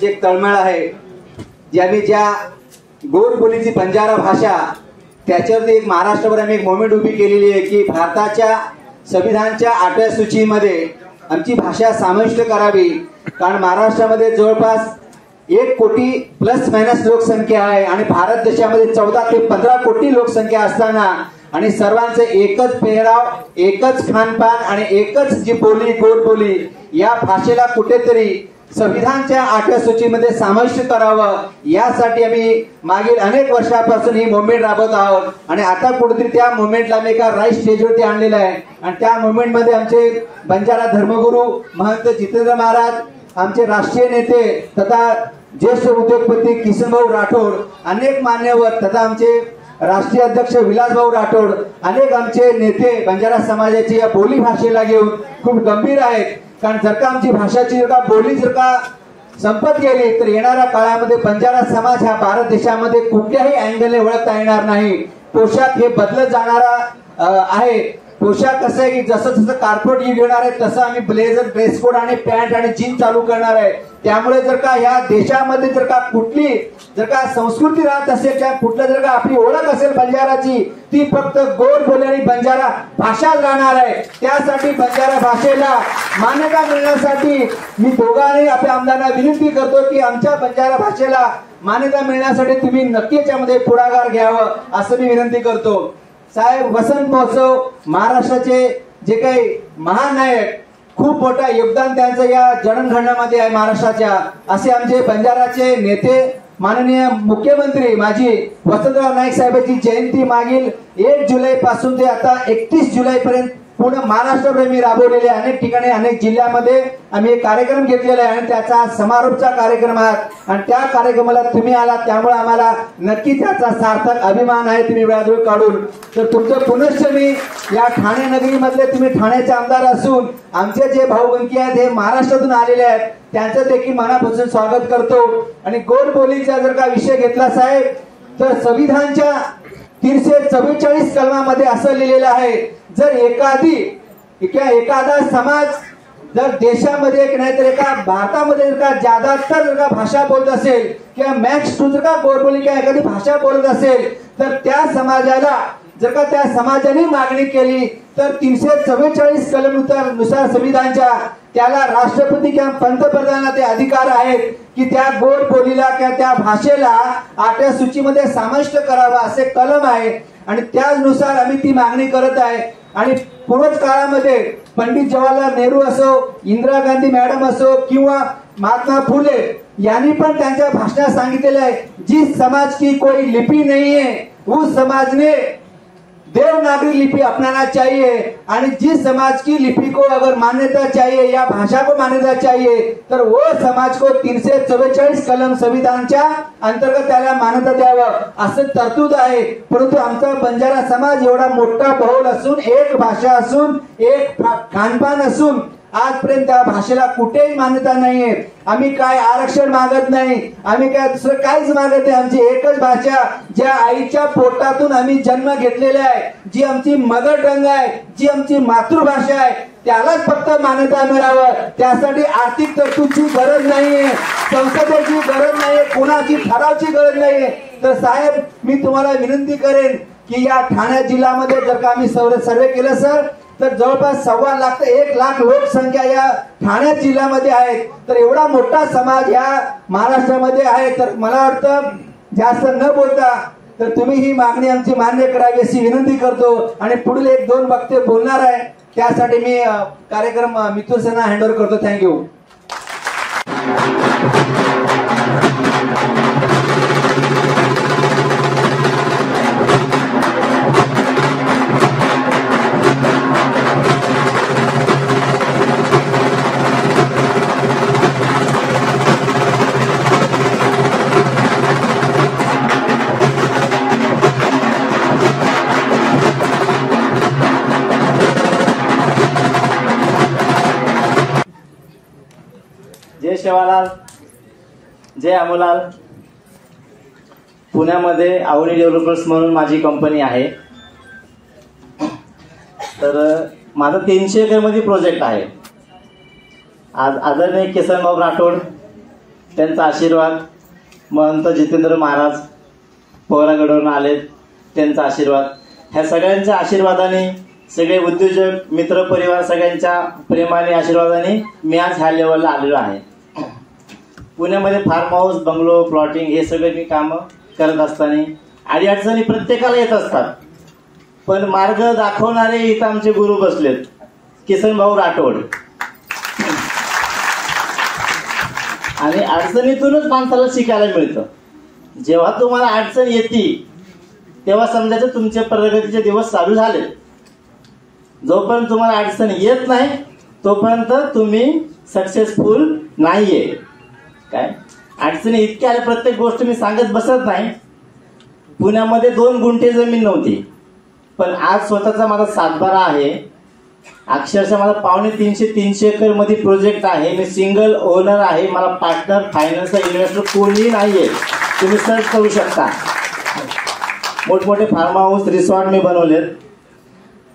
एक तळमळ आहे जी आम्ही ज्या गोरबोलीची बंजारा भाषा त्याच्यावरती एक महाराष्ट्रभर आम्ही एक मोमेंट उभी केलेली आहे की भारताच्या संविधानाच्या 8व्या सूचीमध्ये आमची भाषा समाविष्ट करावी. कारण महाराष्ट्रामध्ये जवळपास 1 कोटी प्लस मायनस लोकसंख्या आहे आणि भारत देशामध्ये 14 ते 15 कोटी लोकसंख्या असताना आणि सर्वांचे एकच पेहराव एकच खानपान आणि एकच जी बोली गोड बोली या भाषेला कुठेतरी संविधानाच्या 8व्या सूचीमध्ये समाविष्ट करावं यासाठी आम्ही मागील अनेक वर्षापासून ही मुवमेंट राबवत आहोत आणि आता कुठेतरी त्या मुवमेंटला आम्ही एका राईट स्टेजवरती आणलेलं आहे. आणि त्या मुवमेंटमध्ये आमचे बंजारा धर्मगुरू महंत जितेंद्र महाराज, आमचे राष्ट्रीय नेते तथा ज्येष्ठ उद्योगपती किसनभाऊ राठोड, अनेक मान्यवर तथा आमचे राष्ट्रीय अध्यक्ष विलासभाऊ राठोड, अनेक आमचे नेते बंजारा समाजाची या बोली भाषेला घेऊन खूप गंभीर आहेत. कारण जर का आमची भाषाची जर का बोली जर का संपत गेली तर येणाऱ्या काळामध्ये बंजारा समाज हा भारत देशामध्ये कुठल्याही अँगलने ओळखता येणार नाही. पोशाख हे बदलत जाणारा आहे. पोशाख कसं आहे की जसं जसं कार्पोरेट युग येणार आहे तसं आम्ही ब्लेझर ड्रेस कोड आणि पॅन्ट आणि जीन्स चालू करणार आहे. त्यामुळे जर का या देशामध्ये जर का कुठली जर का संस्कृती राहत असेल किंवा कुठलं जर का आपली ओळख असेल बंजाराची ती फक्त गोड बोली आणि बंजारा भाषा राहणार आहे. त्यासाठी बंजारा भाषेला मान्यता मिळण्यासाठी मी दोघांनी आपल्या आमदारांना विनंती करतो की आमच्या बंजारा भाषेला मान्यता मिळण्यासाठी तुम्ही नक्की याच्यामध्ये पुढाकार घ्यावं असं मी विनंती करतो. साहेब, वसंत महोत्सव महाराष्ट्राचे जे काही महानायक खूप मोठा योगदान त्यांचं या जडणघडणामध्ये आहे महाराष्ट्राच्या, असे आमचे बंजाराचे नेते माननीय मुख्यमंत्री माजी वसंतराव नाईक साहेबांची जयंती मागील 1 जुलै पासून ते आता 31 जुलै पर्यंत पूर्ण महाराष्ट्रभर मी राबवलेले अनेक ठिकाणी अनेक जिल्ह्यामध्ये आम्ही एक कार्यक्रम घेतलेला आहे आणि त्याचा समारोपचा कार्यक्रम आहे आणि त्या कार्यक्रमाला तुम्ही आला त्यामुळे आम्हाला नक्की त्याचा सार्थक अभिमान आहे. तुम्ही वेळावेळ काढून तर तुमचं पुनश्च मी या ठाणे नगरीमधले तुम्ही ठाण्याचे आमदार असून आमचे जे भाऊबंकी आहेत हे महाराष्ट्रातून आलेले आहेत त्यांचं देखील मनापासून स्वागत करतो. आणि गोड बोलीचा जर का विषय घेतला साहेब तर संविधानच्या 344 कलमामध्ये असं लिहिलेलं आहे जर एखादा समाज जर देशामध्ये नाही तर एका भारतामध्ये जर का ज्यादातर जर का भाषा बोलत असेल किंवा मॅक्स टू जर का गोडबोली किंवा एखादी भाषा बोलत असेल तर त्या समाजाला जर का त्या समाजाने मागणी केली तर 344 कलमानुसार संविधानाच्या त्याला राष्ट्रपती किंवा पंतप्रधानांना ते अधिकार आहेत की त्या गोड बोलीला किंवा त्या भाषेला 8व्या सूचीमध्ये समाविष्ट करावा असे कलम आहे आणि त्यानुसार आम्ही ती मागणी करत आहे. आणि पूर्वच काळामध्ये पंडित जवाहरलाल नेहरू असो, इंदिरा गांधी मॅडम असो किंवा महात्मा फुले यांनी पण त्यांच्या भाषणात सांगितलेलं आहे जिस समाज की कोई लिपी नहीं है उस समाज ने देवनागरी लिपि अपनाना चाहिए और जिस समाज की लिपि को अगर मान्यता चाहिए या भाषा को मान्यता चाहिए तर वो समाज को 344 कलम संविधानच्या अंतर्गत त्याला मान्यता द्यावं असं तरतूद आहे. परंतु आमचा बंजारा समाज एवढा मोठा बहुल असून एक भाषा असून एक खानपान असून आजपर्यंत त्या भाषेला कुठेही मान्यता नाहीये. आम्ही काय आरक्षण मागत नाही, आम्ही काय दुसरं काहीच मागत नाही. आमची एकच भाषा, ज्या आईच्या पोटातून आम्ही जन्म घेतलेला आहे, जी आमची मदर टंग आहे, जी आमची मातृभाषा आहे, त्यालाच फक्त मान्यता मिळावं. त्यासाठी आर्थिक तरतूदची गरज नाहीये, संसदेची गरज नाहीये, कोणाची ठरावची गरज नाहीये. तर साहेब, मी तुम्हाला विनंती करेन की या ठाणे जिल्ह्यामध्ये जर का आम्ही सर्वे केलं सर, तर जवळपास 1.25 लाख ते 1 लाख लोकसंख्या या ठाणे जिल्ह्यामध्ये आहेत. तर एवढा मोठा समाज या महाराष्ट्रामध्ये आहे. तर मला वाटतं जास्त न बोलता तर तुम्ही ही मागणी आमची मान्य करावी अशी विनंती करतो. आणि पुढील 1-2 वक्ते बोलणार आहे, त्यासाठी मी कार्यक्रम मिथुन सरांना हँडओव्हर करतो. थँक्यू. जय शेवालाल, जय अमोलाल. पुण्यामध्ये आवनी डेव्हलपर्स म्हणून माझी कंपनी आहे. तर माझा 300 एकरमध्ये प्रोजेक्ट आहे. आज आदरणीय किसनभाऊ राठोड त्यांचा आशीर्वाद, महंत जितेंद्र महाराज पवारागडवरून आलेत त्यांचा आशीर्वाद, ह्या सगळ्यांच्या आशीर्वादाने, सगळे उद्योजक मित्र परिवार सगळ्यांच्या प्रेमाने आशीर्वादाने मी आज ह्या लेवलला आलेलो आहे. पुण्यामध्ये फार्म हाऊस, बंगलो, प्लॉटिंग हे सगळे मी कामं करत असताना अडीअडचणी प्रत्येकाला येत असतात. पण मार्ग दाखवणारे इथं आमचे गुरु बसलेत, किसनभाऊ राठोड. आणि अडचणीतूनच माणसाला शिकायला मिळतं. जेव्हा तुम्हाला अडचण येते तेव्हा समजायचं तुमचे प्रगतीचे दिवस चालू झाले. जोपर्यंत तुम्हाला अडचण येत नाही तोपर्यंत तुम्ही सक्सेसफुल नाहीये. काय अडचणी इतक्या आल्या, प्रत्येक गोष्ट मी सांगत बसत नाही. पुण्यामध्ये 2 गुंठे जमीन नव्हती, पण आज स्वतःचा माझा 7-12 आहे. अक्षरशः मला 250-300 एकर मध्ये प्रोजेक्ट आहे. मी सिंगल ओनर आहे. मला पार्टनर, फायनान्सर, इन्व्हेस्टर कोणीही नाहीये. तुम्ही सर्च करू शकता. मोठमोठे फार्म हाऊस, रिसॉर्ट मी बनवलेत.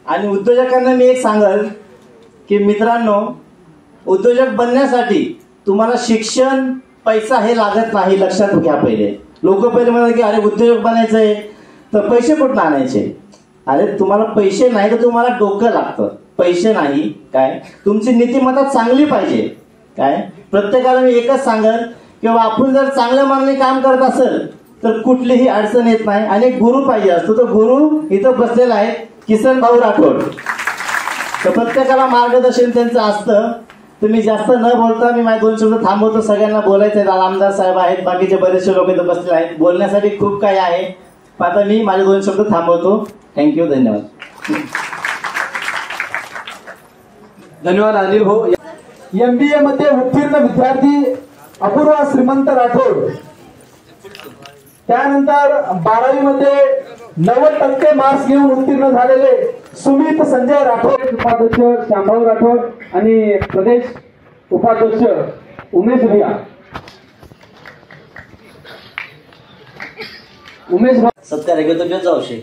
आणि उद्योजकांना मी एक सांगेल की मित्रांनो, उद्योजक बनण्यासाठी तुम्हाला शिक्षण, पैसा हे लागत नाही. लक्षात घ्या. पहिले लोक पहिले म्हणतात की अरे उद्योजक बनायचंय तर पैसे कुठून आणायचे. अरे तुम्हाला पैसे नाही तर तुम्हाला डोकं लागतं. पैसे नाही, काय तुमची नीतिमत्ता चांगली पाहिजे. काय प्रत्येकाला मी एकच सांगेन की आपण जर चांगल्या मार्गाने काम करत असेल तर कुठलीही अडचण येत नाही. आणि एक गुरु पाहिजे असतो. तो गुरु इथं बसलेला आहे, किसनभाऊ राठोड. तर प्रत्येकाला मार्गदर्शन त्यांचं असतं. तुम्ही जास्त न बोलता मी माझे 2 शब्द थांबवतो. सगळ्यांना बोलायचं आहे. आमदार साहेब आहेत, बाकीचे बरेचसे लोक इथं बसले आहेत. बोलण्यासाठी खूप काही आहे. आता मी माझे 2 शब्द थांबवतो. थँक्यू, धन्यवाद. धन्यवाद अनिल भाऊ. MBA मध्ये उत्तीर्ण विद्यार्थी अपूर्वा श्रीमंत राठोड. त्यानंतर 12वी मध्ये 90% मार्क्स घेऊन उत्तीर्ण झालेले सुमित संजय राठोड, उपाध्यक्ष श्यामभाऊ राठोड आणि प्रदेश उपाध्यक्ष उमेश भैया. उमेश सत्कार घेतो घेत जाऊशे.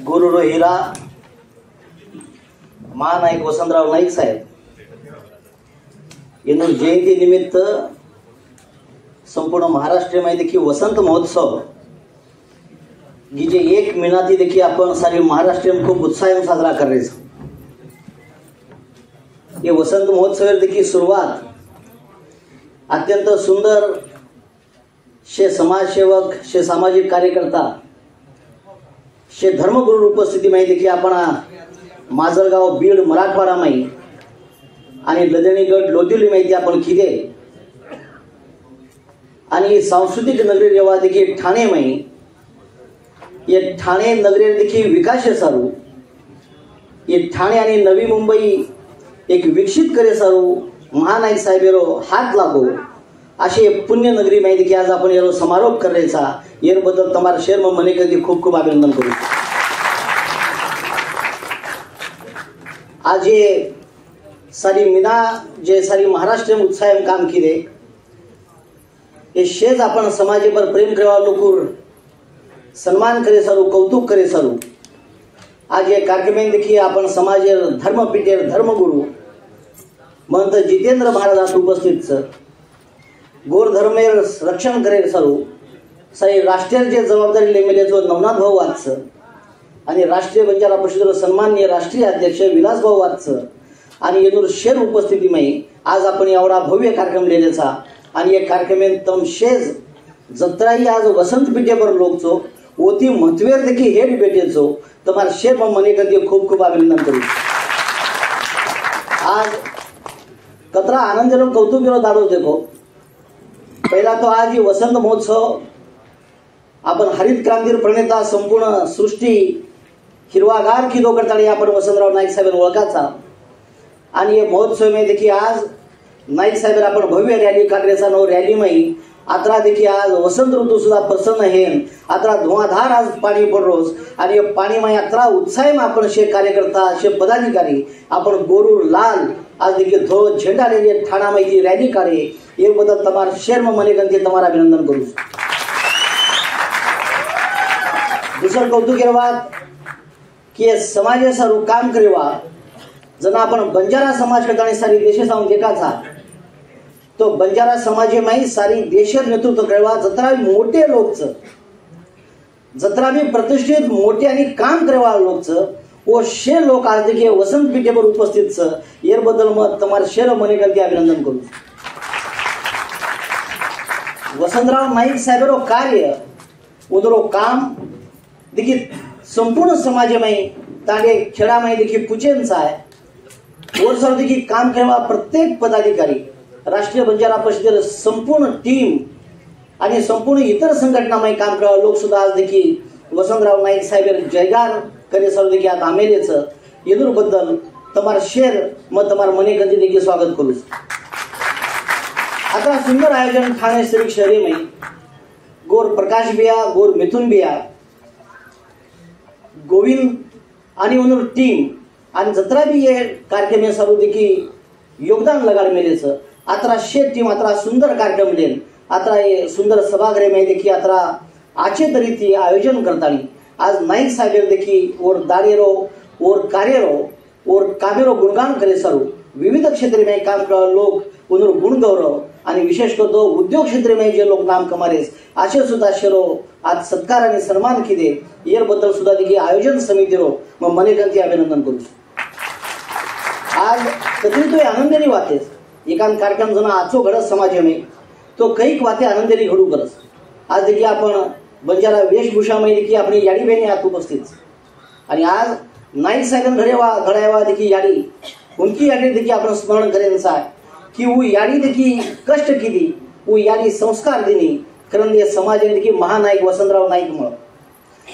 गुरु हिरा महानायक वसंतराव नाईक साहेब यांना जयंती निमित्त संपूर्ण महाराष्ट्र देखील वसंत महोत्सव की जे 1 महिन्यात देखील आपण सारे महाराष्ट्र खूप उत्साह साजरा करायचं. ये वसंत महोत्सव देखील सुरुवात अत्यंत सुंदर शे समाजसेवक, शे सामाजिक कार्यकर्ता, शे धर्मगुरु उपस्थिती माहिती देखील आपण माजलगाव, बीड, मराठवाडा माही आणि लदणीगड, लोदिवली माहिती आपण किदे आणि सांस्कृतिक नगरी रेवा देखील ठाणे माही. ये ठाणे नगरी देखील विकास सारू. ये ठाणे आणि नवी मुंबई एक विकसित करे सारू महानायक साहेब हात लागो अशी पुण्य नगरी माहिती की आज आपण यारो समारोप करायचा. याबद्दल तुम्हाला शेर मने कधी खूप खूप अभिनंदन करू. आज ये सारी मीना जे सारी महाराष्ट्र उत्साह काम किए ये शेज आपण समाजे पर प्रेम करवा लोकूर सन्मान करे सारू कौतुक करे सारू आज ये कार्यक्रम देखिए आपण समाजेर धर्मपीठेर धर्मगुरु महंत जितेंद्र महाराज उपस्थित गोर धर्मेर रक्षण करे सारू साई राष्ट्रीय जे जबाबदारी लेमेले जो नवनाथ भाऊ वाच आणि राष्ट्रीय बंजारा परिषदेर सन्माननीय राष्ट्रीय अध्यक्ष विलास भाऊ वाच आणि येदूर शेर उपस्थिती में आज आपण एवढा भव्य कार्यक्रम लेण्याचा आणि एक कार्यक्रम तम शेज जत्राई आज वसंत पिठेपर लोकचो ओती महत्वेर देखी हेड भेटेचो तुम्हारा शेर मने करते खूब खूब अभिनंदन करू। आज कतरा आनंद कौतुक दाड़ो देखो पहला तो आज ही वसंत महोत्सव आपण हरित क्रांतीर प्रणेता संपूर्ण सृष्टी हिरवागार किदो करताना आपण वसंतराव नाईक साहेब ओळखाचा आणि ये महोत्सव में देखिए आज नाईक साहेब आपण भव्य रॅली काढण्याचा नो रॅली में आत्रा देखिए आज वसंत ऋतू सुद्धा प्रसन्न हेन आत्रा धुआधार आज पाणी पडरोस आणि पाणी में आत्रा उत्साह में आपण शे कार्यकर्ता शे पदाधिकारी आपण गोरूर लाल आज देखिए धो झेंडा लेने ठाणा में थी रॅली काढे ये बदल तमार शेर में मने गंते तमारा अभिनंदन करू। दुसरं कौतुक बात कि समाजे सारू काम करेवा जना आपण बंजारा समाज करता सारी देशे साऊन देखाचा तो बंजारा समाजे में सारी देशर नेतृत्व करवा जत्रा मोठे लोकच जत्रा भी प्रतिष्ठित मोठे आणि काम करवा लोकच वो शे लोक आज देखिए वसंत पीठेवर उपस्थित येर बद्दल मग तुम्हारे शेर मने गंती अभिनंदन करू। वसंतराव नाईक साहेबरो कार्य उदरो काम देखिए संपूर्ण समाज में तांगे खेड़ा में देखिए कुचेंचा है और सर देखिए काम करवा प्रत्येक पदाधिकारी राष्ट्रीय बंजारा परिषदेर संपूर्ण टीम आणि संपूर्ण इतर संघटना में काम करवा लोक सुद्धा आज देखिए वसंतराव नाईक साहेब जयगार करे सर देखिए आता आमेलेच येदूर बद्दल तमार शेर मग तमार मने गंती देखिए स्वागत करू। आता सुंदर आयोजन ठाणे सिविक शहरी में गोर प्रकाश बिया गोर मिथुन बिया गोविंद आणि उनर टीम आणि जत्रा भी ये कार्यक्रम सारू देखी योगदान लगाड मेलेच आत्रा शेत टीम आत्रा सुंदर कार्यक्रम लेन आत्रा ये सुंदर सभागृह में देखी आत्रा आचे तरीती आयोजन करतानी आज नाईक साहेब देखी और दाड़ेरो और कार्यरो और कामेरो गुणगान करे सारू विविध क्षेत्र में काम कर लोग उनर गुण गौरव आणि विशेष करतो उद्योग क्षेत्र में जे लोक नाम कमारेस असे सुद्धा शेरो आज सत्कार आणि सन्मान किदे येर बद्दल सुद्धा देखिए आयोजन समितीरो मग मने गंती अभिनंदन करू। आज कतरी तो आनंदेनी वातेस एकान कार्यक्रम जना आचो घडत समाज में तो कैक वाते आनंदेनी घडू करस आज देखिए आपण बंजारा वेशभूषा में देखिए अपनी याडी बहिणी आत उपस्थित आणि आज नाईक साहेब घडावा देखिए याडी उनकी याडी देखिए आपण स्मरण करेन सा कि वो याडी देखिए कष्ट की वो याडी संस्कार दिनी कारण ये समाज देखिए महानायक वसंतराव नाईक मुळे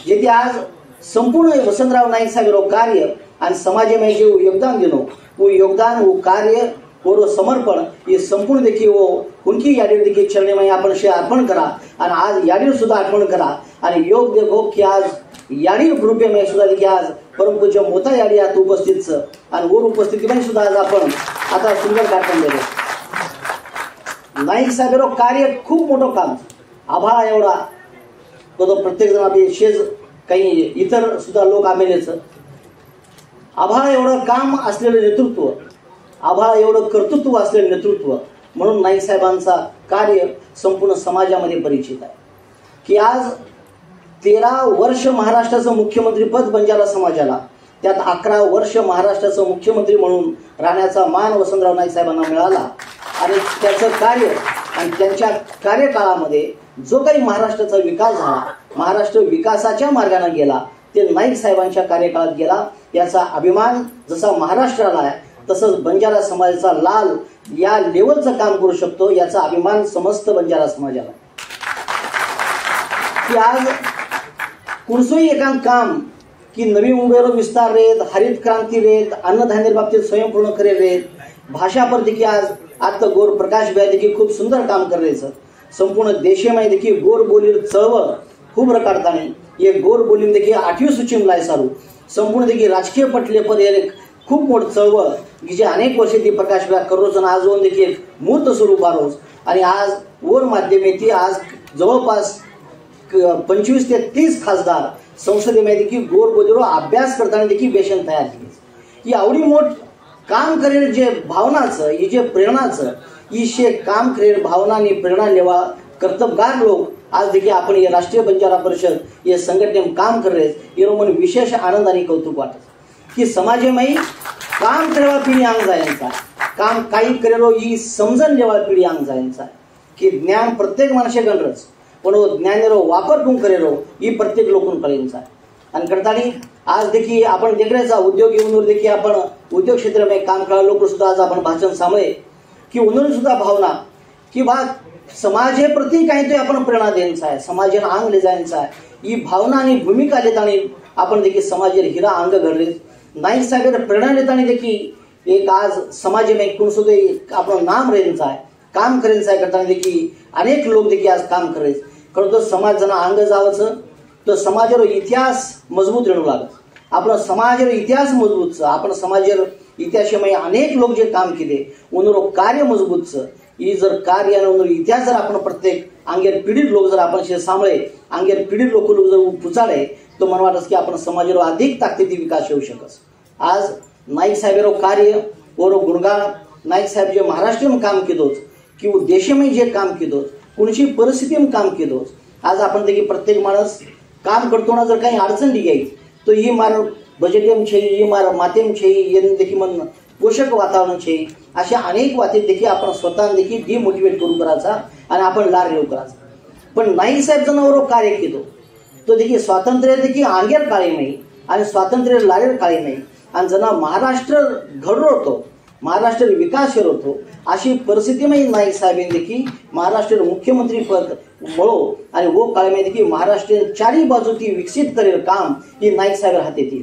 जेथे आज संपूर्ण वसंतराव नाईक साहेब कार्य आणि समाज में जो योगदान दिनो वो योगदान वो कार्य और वो समर्पण ये संपूर्ण देखिए वो उनकी याडी देखिए चरणे में आपण शे अर्पण करा आणि आज याडी सुद्धा अर्पण करा आणि योग देखो कि आज याडी रूपे में सुद्धा देखिए आज परम पूज्य मोता याडी आत उपस्थित आणि वर उपस्थिती में सुद्धा आज आपण आता सुंदर कार्यक्रम देतो। नाईक साहेबरो कार्य खूप मोठं काम आभाळ एवढा तो प्रत्येक जण आपले शेज काही इतर सुद्धा लोक आमेलेच आभाळ एवढं काम असलेलं नेतृत्व आभाळ एवढं कर्तृत्व असलेलं नेतृत्व म्हणून नाईक साहेबांचा कार्य संपूर्ण समाजामध्ये परिचित आहे की आज 13 वर्ष महाराष्ट्राचं मुख्यमंत्री पद बंजारा समाजाला त्यात 11 वर्ष महाराष्ट्राचं मुख्यमंत्री म्हणून राहण्याचा मान वसंतराव नाईक साहेबांना मिळाला आणि त्याचं कार्य आणि त्यांच्या कार्यकाळामध्ये जो काही महाराष्ट्राचा विकास झाला महाराष्ट्र विकासाच्या मार्गाने गेला ते नाईक साहेबांच्या कार्यकाळात गेला याचा अभिमान जसा महाराष्ट्राला आहे तसंच बंजारा समाजाचा लाल या लेवलचं काम करू शकतो याचा अभिमान समस्त बंजारा समाजाला की आज कुणसोई एकान काम की नवी मुंबईरो विस्तार रेत हरित क्रांती रेत अन्नधान्य बाबतीत स्वयंपूर्ण करे रेत भाषा पर देखिए आज गोर प्रकाश भाई देखिए खूप सुंदर काम कर रहे संपूर्ण देशेमध्ये देखिए गोर बोलीर चळवळ खूप रकाडतानी ये गोर बोली देखिए 8वीं सूची में लाय सारू संपूर्ण देखिए राजकीय पटले पर एक खूप मोठं चळवळ की जे अनेक वर्षे ती प्रकाश करोच आणि आज होऊन देखील मूर्त स्वरूप आरोच आणि आज वर माध्यमेती आज जवळपास 25 ते 30 खासदार संसदेमध्ये देखील गोरगोजरो अभ्यास करताना देखील बेशन तयार केली. ही आवडी मोठ काम करेल जे भावनाचं ही जे प्रेरणाचं ही शे काम करेल भावना आणि प्रेरणा लेवा कर्तबगार लोक आज देखील आपण ये राष्ट्रीय बंजारा परिषद ये संघटने काम कर रहे ये मन विशेष आनंद आणि कौतुक वाटत की समाजमय काम करेवा पिढी अंग जायचा काम काही करेलो ही समजण लेवा पिढी अंग जायचा की ज्ञान प्रत्येक माणसे गणरच पण ज्ञानेरो वापर कोण करेलो ही प्रत्येक लोकून कळेचा आणि करताना आज देखील आपण देखरेचा उद्योग येऊन देखील आपण उद्योग क्षेत्रामध्ये काम करा लोक सुद्धा आज आपण भाषण सांभाळे की उन्होंने सुद्धा भावना की बा समाज हे प्रति काही तो आपण प्रेरणा द्यायचा आहे समाजाला अंग ले जायचा आहे ही भावना आणि भूमिका लेताना आपण देखील समाजाला हिरा अंग घडले नाईक साहेब प्रेरणा लेताना देखील एक आज समाजामध्ये कोण सुद्धा आपण नाम रेंचा आहे काम करेंचा आहे करताना देखील अनेक लोक देखील आज काम करायचे कारण तो समाज जना अंग जावचं तो समाजावर इतिहास मजबूत रेणू लागत आपला समाजावर इतिहास मजबूत आपण समाजावर इतिहासामध्ये अनेक लोक जे काम केले उन्हरो कार्य मजबूत ही जर कार्य आणि इतिहास जर आपण प्रत्येक अंगेर पीडित लोक जर आपण शे सांभाळे अंगेर पीडित लोक जर पुचाडे तो मला वाटत की आपण समाजावर अधिक ताकदीती विकास येऊ शकस. आज नाईक साहेब कार्य व गुणगान नाईक साहेब जे महाराष्ट्रीयन काम केलोच किंवा देशमय जे काम केलोच कोणची परिस्थिती काम केलोच आज आपण देखील प्रत्येक माणूस काम करताना जर काही अडचण घ्यायची तो ही मार बजेटेम छे ही मार मातेम छे यांनी देखील मन पोषक वातावरण छे अशा अनेक वातेत देखील आपण स्वतः देखील डिमोटिवेट करून करायचा आणि आपण लार येऊ करायचा. पण नाईक साहेब जनावर कार्य केलो तो देखील स्वातंत्र्य देखील अंगेर काळे नाही आणि स्वातंत्र्य लारेर काळे नाही आणि जना महाराष्ट्र घडलो होतो महाराष्ट्र विकास होतो अशी परिस्थितीमध्ये नाईक साहेबांनी देखील महाराष्ट्र मुख्यमंत्री पद मिळो आणि वो काळामध्ये देखील महाराष्ट्र चारी बाजू ती विकसित करेल काम ही नाईक साहेब हाती येते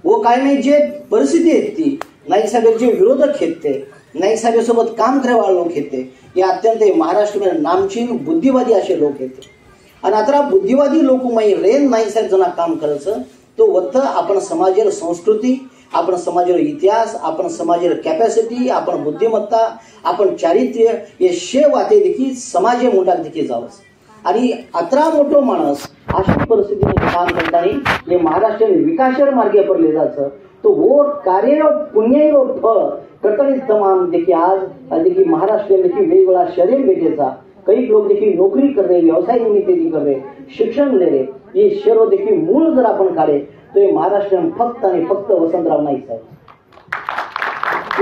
वो काळामध्ये जे परिस्थिती आहे ती नाईक साहेब जे विरोधक खेळते नाईक साहेबांसोबत काम करायला लोक येते हे अत्यंत महाराष्ट्र नामचीन बुद्धिवादी असे लोक येते आणि आता बुद्धिवादी लोक रेन नाईक साहेब जना काम करायचं तो वत्त आपण समाजाला संस्कृती आपण समाजावर इतिहास आपण समाजावर कॅपॅसिटी आपण बुद्धिमत्ता आपण चारित्र्य हे शे वाते देखील समाज मोठा देखील जावंस आणि अतरा मोठो माणूस अशा परिस्थितीमध्ये काम करताना हे महाराष्ट्र विकासावर मार्गे पडले जायचं तो वो कार्य पुण्य फळ करताना तमाम देखील आज देखील महाराष्ट्र देखील वेगवेगळा शरीर भेटेचा काही लोक देखील नोकरी कर रहे व्यवसाय निमित्त कर रहे शिक्षण ले रहे हे सर्व देखील मूळ जर आपण काढे तो हे महाराष्ट्र फक्त आणि फक्त वसंतराव नाईक साहेब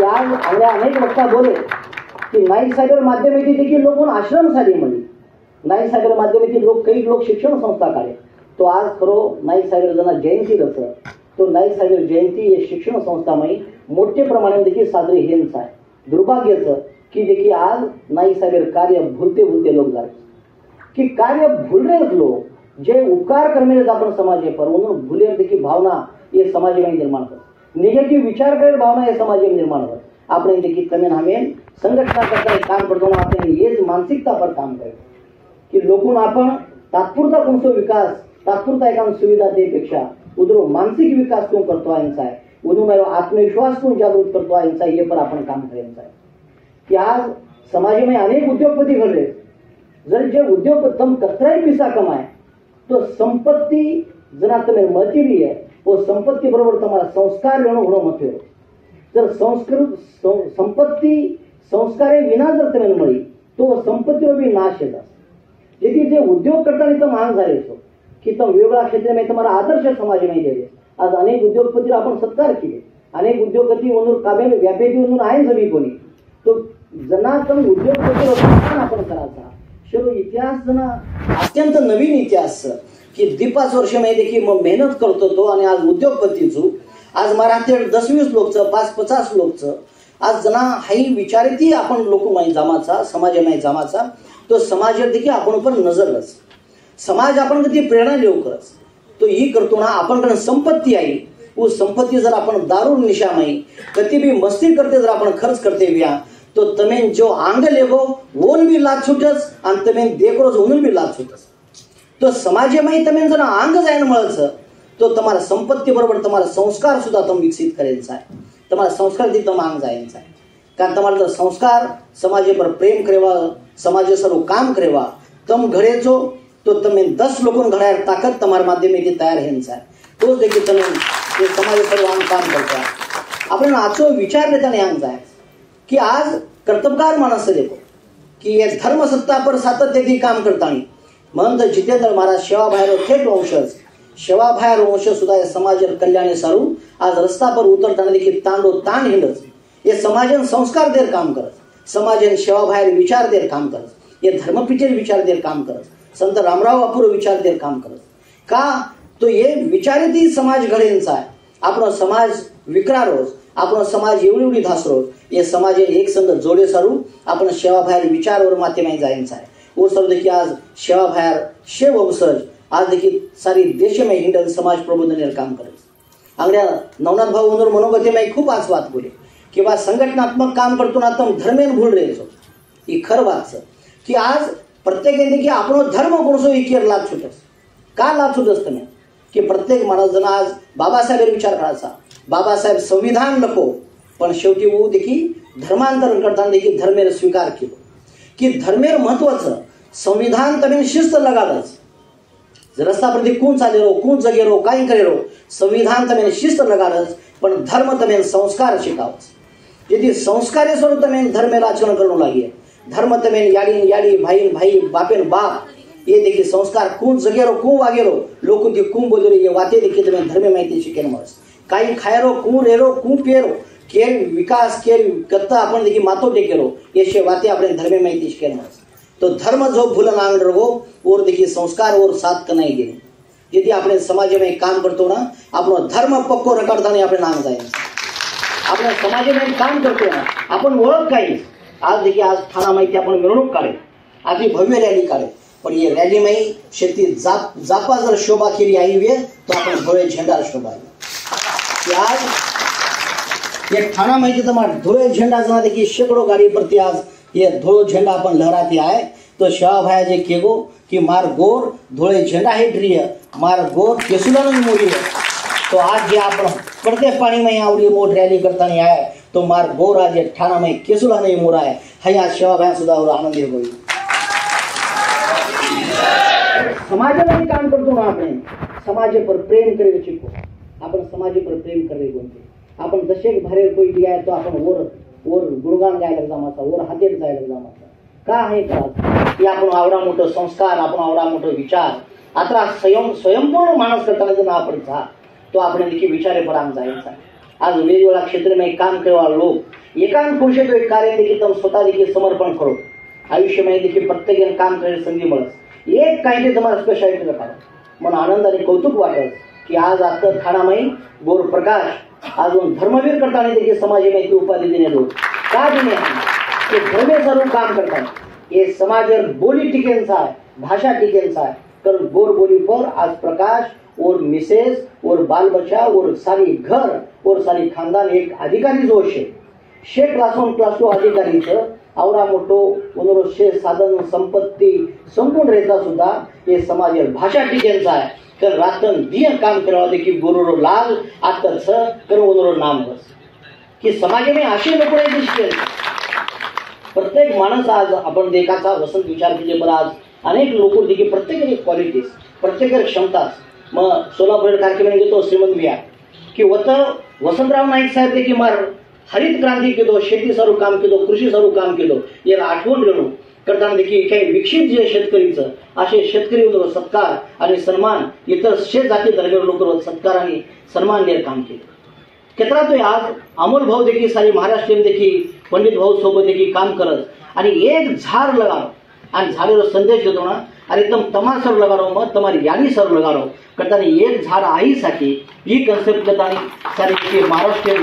आज अनेक वक्ता बोले की नाईक साहेब माध्यमेती देखील लोक आश्रम साली म्हणे नाईक साहेब माध्यमेती लोक काही लोक शिक्षण संस्था काढे तो आज खरो नाईक साहेब जना जयंती रच तो नाईक साहेब जयंती हे शिक्षण संस्थामध्ये मोठ्या प्रमाणात देखील साजरी हेच आहे. दुर्भाग्याचं की देखील आज नाईक साहेब कार्य भूलते लोक झाले की कार्य भूलरे लोक जे उपकार करणे आपण समाज पर म्हणून भूले देखील भावना हे समाजामध्ये निर्माण करत निगेटिव्ह विचार करेल भावना हे समाजामध्ये निर्माण करत आपण देखील कमी हमें संघटना करता काम करतो आपण हेच मानसिकता पर काम करेल की लोकून आपण तात्पुरता कोणतो विकास तात्पुरता एका सुविधा देपेक्षा उधरो मानसिक विकास कोण करतो आहे उधरून आत्मविश्वास कोण जागृत करतो आहे हे पण आपण काम करायचं आहे की आज समाजामध्ये अनेक उद्योगपती घडले जर जे उद्योग कतराही पैसा कमाय तो संपत्ती जना तुम्हें मळती आहे वो संपत्ती बरोबर तुम्हाला संस्कार होणं महत्व जर संपत्ती संस्कारे विना जर तुम्हें मळी तो संपत्तीवर भी नाश येतात यदि जे उद्योग करताना तो महान झाले की तो वेगवेगळ्या क्षेत्रामध्ये तुम्हाला आदर्श समाजामध्ये दिले आज अनेक उद्योगपतीला आपण सत्कार केले अनेक उद्योगपती म्हणून काव्य व्यापारी म्हणून आहे सगळी कोणी तो जना तुम्ही उद्योगपती आपण करायचा शिरो इतिहास जना अत्यंत नवीन इतिहास की 5 वर्षामध्ये देखील मग मेहनत करतो तो आणि आज उद्योगपतीचो आज महाराष्ट्रात 10-20 लोकचं 5-50 लोकचं आज जना हाही विचारती आपण लोक माही जमाचा समाजामध्ये जमाचा तो समाजावर देखील आपण पण नजरच समाज आपण कधी प्रेरणा देऊ करस तो ही करतो ना आपण संपत्ती आहे वो संपत्ती जर आपण दारू निशामाई कधी भी मस्ती करते जर आपण खर्च करते व्या तो तमें जो आंग लेगो वोन भी लाभ छुटस आणि तमें देखरो होऊन भी लाभ छुटस तो समाजामध्ये तमें जर आंग जायन मळच तो तुम्हाला संपत्ती बरोबर तुम्हाला संस्कार सुद्धा तुम विकसित करायचा आहे તમારા સંસ્કારથી તમે આંગ જાય છે કારણ તમારા તો સંસ્કાર સમાજ પર પ્રેમ કરવા સમાજ સરું કામ કરવા તમ ઘડે છો તો તમે 10 લોકોને ઘડાય તાકાત તમારા માધ્યમેથી તૈયાર હેન છે તો જ કે તમે એ સમાજ સરું આમ કામ કરતા આપણે આચો વિચાર લેતાને આંગ જાય की आज कर्तबगार माणस देखो की ये धर्म सत्ता पर सातत्याने काम करतानी महंत जितेंद्र महाराज शेवाभायर थेट वंशज शेवाभायर वंश सुद्धा समाज कल्याणे सारू आज रस्ता पर उतरताना देखील तांडो ताण हिंडच ये समाजन संस्कार देर काम करत समाजन शेवाभायर विचार देर काम करत ये धर्मपीठेर विचार देर काम करत संत रामराव बापूर विचार देर काम करत का तो ये विचारेती समाज घडेंचा आहे આપણો સમાજ વિકરારોજ આપણો સમાજ એવડી ધાસરોજ એ સમાજે એક સંગ જોડે સારું આપણે સેવાભાર વિચારોર માધ્યમે જાય છે वो सब देखिए आज सेवाभार शेव अवसर आज देखिए सारी देश में हिंडन समाज प्रबोधन काम करे आंगड्या नवनाथ भाऊ वंदर मनोगते में खूब आज बात बोले कि बा संघटनात्मक काम करतो ना तुम धर्मेन भूल रहे છો ये खर बात છે कि आज प्रत्येक देखिए આપણો धर्म कोणसो इकेर लाभ छुटस का लाभ छुटस તમે की प्रत्येक माणूस जण आज बाबासाहेब विचार करायचा बाबासाहेब संविधान नको पण शेवटी वो देखील धर्मांतरण करताना देखील धर्मेर स्वीकार केलो की धर्मेर महत्वाचं संविधान तमें शिस्त लगाडच रस्ता प्रति कोण चालेरो कोण जगेरो काय करेरो संविधान तमें शिस्त लगाडच पण धर्म तमें संस्कार शिकावच यदि संस्कारे स्वरूप तमें धर्मेर आचरण करणो लागिए धर्म तमें याडी याडी भाई भाई बापेन बाप ये देखिए संस्कार कोण जगेरो कोण वागेरो लोक ती कोण बोलेरो ये वाते देखील तमें धर्म माहिती शिकेन मळस काही खायरो कोण रेरो कोण पेरो केर विकास केर करता आपण देखिए मातो टेकेरो ये वाते आपण धर्म माहिती शिकेन मळस तो धर्म जो भूलन आंग रहो और देखिए संस्कार और साथ कनाई दे यदि આપણે समाज में काम करतो ना આપણો धर्म पक्को रखडतानी આપણે नाम जाय આપણે समाज में काम करतो ना आपण ओळख काय आज देखिए आज थाना माहिती आपण मिरवणूक काढे आधी भव्य रॅली काढे पण ये रॅली में शेती जापा जर शोभा केली आई वे तो आपण धुळे झेंडा शोभा आज ये थाना माहिती तुम्हारा धुळे झेंडा जना देखिए शेकडो गाड़ी प्रति आज ये धुळो झेंडा अपन लहराती आए तो शाहभाई जे केगो कि मार गोर धुळे झेंडा हेठ रही है मार गोर केसुला मोरी है तो आज जे आपण पड़ते पानी में आवड़ी मोट रैली करता नहीं आए तो मार गोर आज ठाणा में केसुला नहीं मोरा है हया शाहभाई सुद्धा और आनंद हो गई समाज में काम करतो ना आपण समाज पर प्रेम करे शिको आपण समाज पर प्रेम करे बोलते आपण जसे भारे कोई दिया तो आपण और गुणगान गायला जमाचा और हातेर जायला जमाचा का आहे का की आपण आवडा मोठं संस्कार आपण आवडा मोठं विचार आता स्वयंपूर्ण माणूस करताना जर आपण जा तो आपण देखील विचारे पर आम जायचा आज वेगवेगळ्या क्षेत्र में काम करवा लोक एकांत पुरुष एक कार्य देखील तुम स्वतः देखील समर्पण करो आयुष्य में देखील प्रत्येक काम करे संधी मिळस एक काही ते तुम्हाला स्पेशालिटी रखा मन आनंद आणि कौतुक वाटत की आज आता ठाणामाई गोर प्रकाश अजून धर्मवीर करताना देखील समाज में उपाधि देने दो का देने कि धर्मे जरूर काम करता है ये समाज बोली टिकेंसा है भाषा टिकेंसा है कर गोर बोली पर आज प्रकाश और मिसेस और बाल बच्चा और सारी घर और सारी खानदान एक अधिकारी जो शे क्लास अधिकारी आवडा मोठो उन्होंने शे साधन संपत्ति संपूर्ण रहता सुद्धा ये समाज भाषा टिकेंसा है कर रातन दिय काम करवा दे की गुरुरो लाल आतर स कर उन्होंने नाम बस कि समाज में असे लोक दिसते प्रत्येक माणूस आज आपण देखाचा वसंत विचार केले पर आज अनेक लोक देखील प्रत्येकाची क्वालिटीज प्रत्येकाची क्षमता मग सोलापूर कार्यक्रम घेतो श्रीमंत बिया की वसंतराव नाईक साहेब देखील मार हरित क्रांती केलो शेती सारू काम केलो कृषी सारू काम केलो याला आठवण घेऊन करताना देखील काही विकसित जे शेतकरीचं असे शेतकरी सत्कार आणि सन्मान इतर शेत जाती धर्मीय लोक सत्कार आणि सन्मान देर काम केले केतरा तो आज अमोल भाऊ देखील सारी महाराष्ट्र देखील पंडित भाऊ सोबत देखील काम करत आणि एक झाड लगारो आणि झाडेवर संदेश देतो ना अरे तुम तमाम सर लगारो मग तुम्हारी यादी सर लगारो करताना एक झाड आईसाठी ही कन्सेप्ट करताना सारी महाराष्ट्र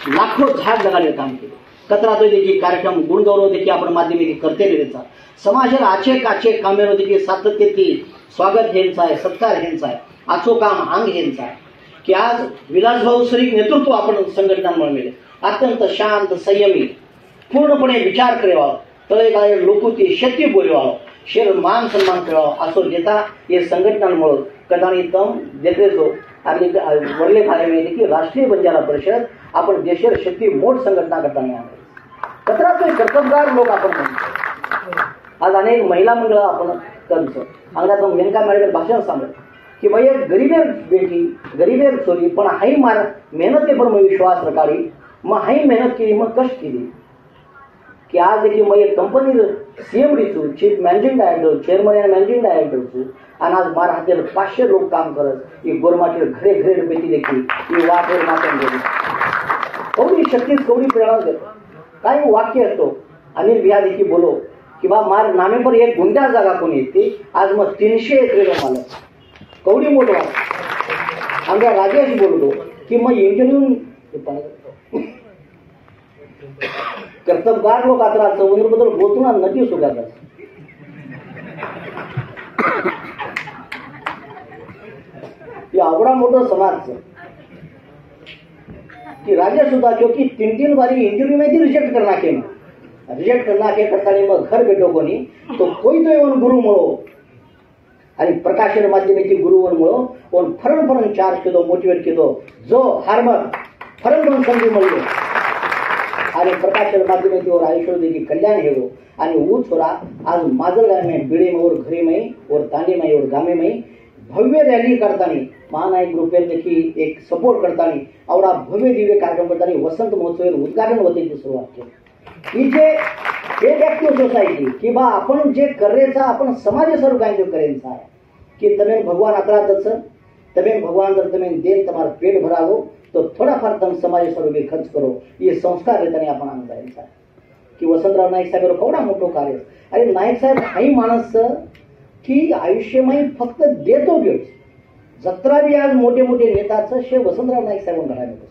लाखो झाड लगाडे काम केले कतरा तो देखील कार्यक्रम गुणगौरव देखील आपण माध्यमिक करते रहता समाजाला आचे काचे कामेरो देखील सातत्यातील स्वागत हेंचा आहे सत्कार हेंचा आहे आचो काम अंग हेंचा आहे की आज विलास भाऊ सरीक नेतृत्व आपण संघटनांमुळे मिळेल अत्यंत शांत संयमी पूर्णपणे विचार करावा तळेगाळे लोकुती शक्ती बोलवावं शेर मान सन्मान करावा असो देता हे संघटनांमुळे कदाचित तम देते तो आणि वरले फाळे की राष्ट्रीय बंजारा परिषद आपण देशर शक्ती मोठ संघटना करताना कचराचे कर्तबगार लोक आपण म्हणतो. आज अनेक महिला मंडळ आपण करतो. अंगात मेनका मॅडम भाषण सांगत की भाई गरीबेर बेटी गरीबेर चोरी पण हाई मार मेहनत पण मग विश्वास रखाडी मग हाई मेहनत केली मग कष्ट केली की आज देखील मग एक कंपनी CMD चू चीफ मॅनेजिंग डायरेक्टर चेअरमन आणि मॅनेजिंग डायरेक्टर चू आणि आज मार हातेर 500 लोक काम करत ही गोरमाचे घरे घरे बेटी देखील ही वाटेर मातून गेली. कवडी शक्तीच कवडी प्रेरणा देतो. काही वाक्य असतो अनिल बिहा देखील बोलो किंवा मार नामे पर एक गुंडा जागा कोणी येते आज मग 300 एकरे मला कवडी मोठं वाटतं. आमच्या राजाशी बोलतो की मग इंटरव्ह्यू कर्तबगार लोक आता चौधरीबद्दल बोलतो नटी सुद्धा आवडा मोठं समाज कि राजा सुद्धा क्योंकि 3 बारी इंटरव्यू में रिजेक्ट करना के रिजेक्ट करना के करता मग घर बैठो कोणी तो कोई तो एवं गुरु मळो आणि प्रकाशन माध्यमाची गुरुवर मळो पण फरण 4 केलो मोटिवेट केलो जो हार्मर फरण संधी मिळलो आणि प्रकाशन माध्यमाची आयुष्य देखील कल्याण हेलो आणि ऊ छोरा आज माजलगाव में बिड़े में और घरे में और तांडे में और गामे में भव्य रैली करतानी महानायक ग्रुपे देखील एक सपोर्ट करतानी आवडा भव्य दिव्य कार्यक्रम करतानी वसंत महोत्सव उद्घाटन होते सुरुवात केली. ही जे एक ऍक्टिव्ह सोसायटी कि बा आपण जे करेचा आपण समाज स्वरूप काय करेचा आहे कि તમે ભગવાન આતરા દસ તમે ભગવાન દર તમે દેન તમારું પેટ ભરાવો તો થોડાફાર તમે સમાજ સ્વરૂપે ખર્ચ કરો એ સંસ્કાર રીતને आपण આનંदायचा की वसंतराव नाईक साहेब केवढा मोठं कार्य. अरे नाईक साहेब हाही माणस की आयुष्यमय फक्त देतो घेऊ जत्रा बी आज मोठे मोठे नेताचं शे वसंतराव नाईक साहेब घडा मिळतो.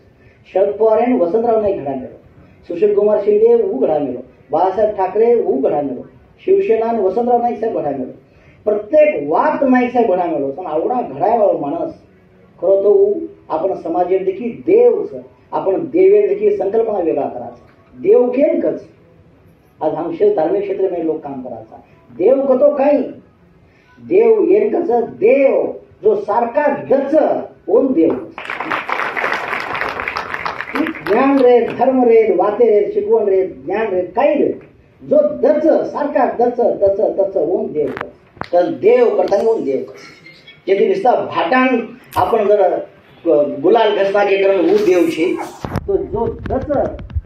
शरद पवार यांनी वसंतराव नाईक घडा मिळो सुशील कुमार शिंदे ऊ घडा मिळो बाळासाहेब ठाकरे ऊ घडा मिळो शिवसेना वसंतराव नाईक साहेब घडा मिळो प्रत्येक वाट नाईक साहेब घडा मिळो पण आवडा घडायला माणस खरं तो आपण समाजात देखील देव आपण देवे देखील संकल्पना वेगळा करायचा देव केन कच आज आमचे धार्मिक क्षेत्र में लोक काम करायचा देव कतो काही देव येन कच देव जो सारखा दच ओन देव ज्ञान रे धर्म रे वाते रे शिकवण रे ज्ञान रे काही रे जो दच सारखा दच दच दच ओन देव तर देव करताना ओन देव जेथे दिसता भाटान आपण जर गुलाल घसता के करून ऊ देव छे तो जो दच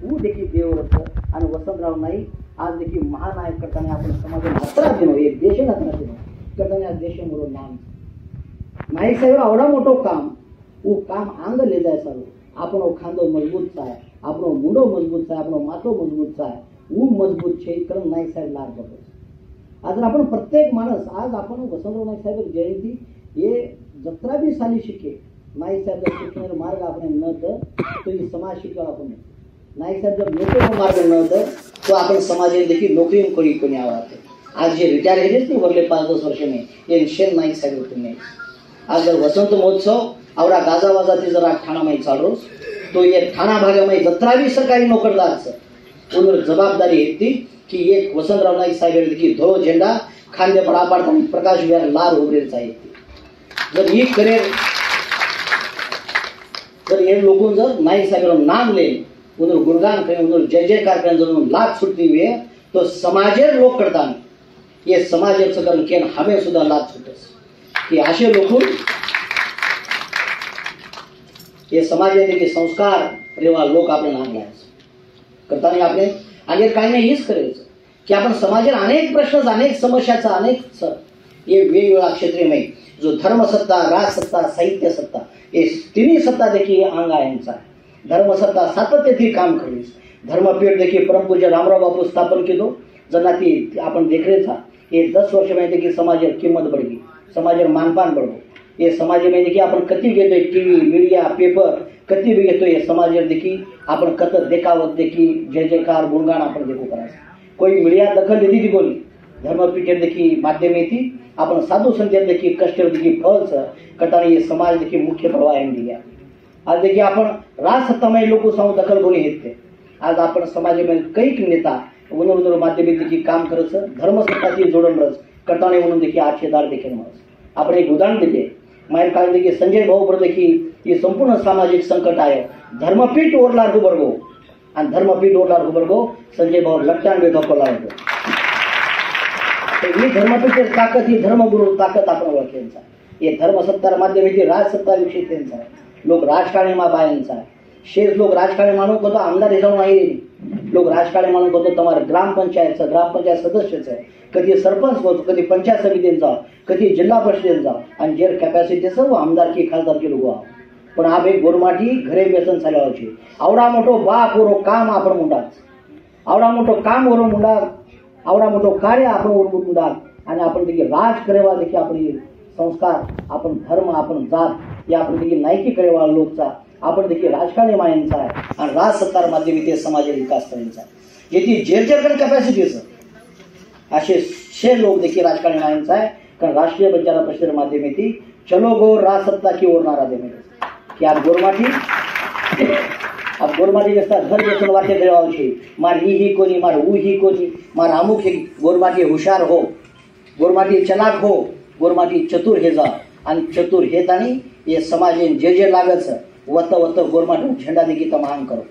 ऊ देखील देव रच आणि वसंतराव नाईक आज देखील महानायक करताना आपण समाजात जत्रा दिनो एक देश जत्रा दिनो करताना आज देश म्हणून नाम नाईक साहेब आवडा मोठो काम ऊ काम अंग ले जाय सारो આપણો ખાંદો મજબૂત થાય આપણો મૂંડો મજબૂત થાય આપણો માથો મજબૂત થાય ऊ मजबूत છે कारण नाईक साहेब लाभ बघतो. आज आपण प्रत्येक माणस आज आपण वसंतराव नाईक साहेब जयंती हे जत्रा बी साली शिके नाईक साहेब शिकवणारे मार्ग आपण न तो ही समाज शिकवा आपण नाईक साहेब जर नोकरी मार्ग न तो आपण समाजात देखील नोकरी कोणी कोणी आवाज आज जे रिटायर हेलेच नाही वरले 5-10 वर्ष में ये शेन नाईक साहेब होते नाही. आज जर वसंत महोत्सव आवडा गाजावाजाती जरा ठाणामध्ये चालू तो ये ठाणा भागामध्ये जत्रा बी सरकारी नोकरदार उन्हर जबाबदारी येते की एक वसंतराव नाईक साहेब देखील धोळो झेंडा खांदे पडा पाडता प्रकाश विहार लाल उभरेचा येते जर ही करेल तर हे लोगों जर नाईक साहेब नाम ले उन्हर गुणगान करे उन्हर जय जयकार करे जर लाभ छुटती हुए तो समाजेर लोक करता ये समाजेचं कारण केन हमें सुद्धा लाभ छुटस की असे लोक हे समाजाचे संस्कार रेवा लोक आपले नाम घ्यायचं करताना आपले आणि काही नाही हेच करायचं की आपण समाजाला अनेक प्रश्न अनेक समस्याचा अनेक ये वेगवेगळ्या क्षेत्रेमध्ये जो धर्मसत्ता राजसत्ता साहित्य सत्ता हे तिन्ही सत्ता देखील अंग आहे यांचा धर्मसत्ता सातत्यातील काम करीस धर्मपीठ देखील परमपूज्य रामराव बापू स्थापन केलो जना ती आपण देखरेचा हे 10 वर्ष में देखील समाजात किंमत बढ़ी समाजात मानपान बढ़ो ये समाज में देखिए आपण कति घेतोय टीव्ही मीडिया पेपर कति भी घेतोय समाजात देखील आपण कत देखावत देखील जय जयकार गुणगान आपण देखो करायचं कोई मीडिया दखल लेती थी बोली धर्मपीठ देखील माध्यम येती आपण साधू संत देखील कष्ट देखील फळच कटाने ये समाज देखील मुख्य प्रवाह आहे दिल्या आज देखील आपण राजसत्तामय लोक सांग दखल कोणी घेतले आज आपण समाजामध्ये कैक नेता उन्नत माध्यमिक देखील काम करायचं धर्मसत्ताची जोडण रच कटाने म्हणून देखील आठशेदार देखील म्हणत आपण एक उदाहरण देते मागीर काळात देखील संजय भाऊ बरोबर देखील ही संपूर्ण सामाजिक संकट आहे धर्मपीठ ओरलार हुबरगो आणि धर्मपीठ ओरलार हुबरगो संजय भाऊ लक्षाण धोकोला होतो ही धर्मपीठ ताकद ही धर्मगुरु ताकद आपण ओळखेंचा हे धर्मसत्तार माध्यमेची राजसत्ता विषयी त्यांचा आहे लोक राजकारणी मा बायांचा आहे शेष लोक राजकारणी मानू कतो आमदार जाऊन आहे लोक राजकारणी मानू कतो तुम्हाला ग्रामपंचायत सदस्याचं कधी सरपंच होतो कधी पंचायत समितींचा कधी जिल्हा परिषदेचा आणि जे कॅपॅसिटी सर्व आमदारकी खासदारकी लोक आहोत पण हा एक गोरमाटी घरे व्यसन चालवायची आवडा मोठो बाप ओरो काम आपण मुंडाच आवडा मोठो काम ओरो मुंडात आवडा मोठो कार्य आपण ओरबून मुंडात आणि आपण देखील राज करेवा देखील आपली संस्कार आपण धर्म आपण जात या आपण देखील नायकी करेवा लोकचा आपण देखील राजकारणी मायांचा आहे आणि राजसत्तार माध्यमिक समाज विकास करायचा आहे याची जेरजेर कॅपॅसिटीचं असे शे लोक देखील राजकारणी मायांचा आहे कारण राष्ट्रीय बंजारा परिषद माध्यमेती चलो गो राजसत्ता की ओर नारा देणे की आप गोरमाटी जसं घर बसून वाटे देवावशी मार ही कोणी मार ही कोणी मार अमुक हे गोरमाटी हुशार हो गोरमाटी चलाक हो गोरमाटी चतुर हे जा आणि चतुर हेत आणि हे समाज जे लागच वत वत गोरमाटी झेंडा देखील तमाम करो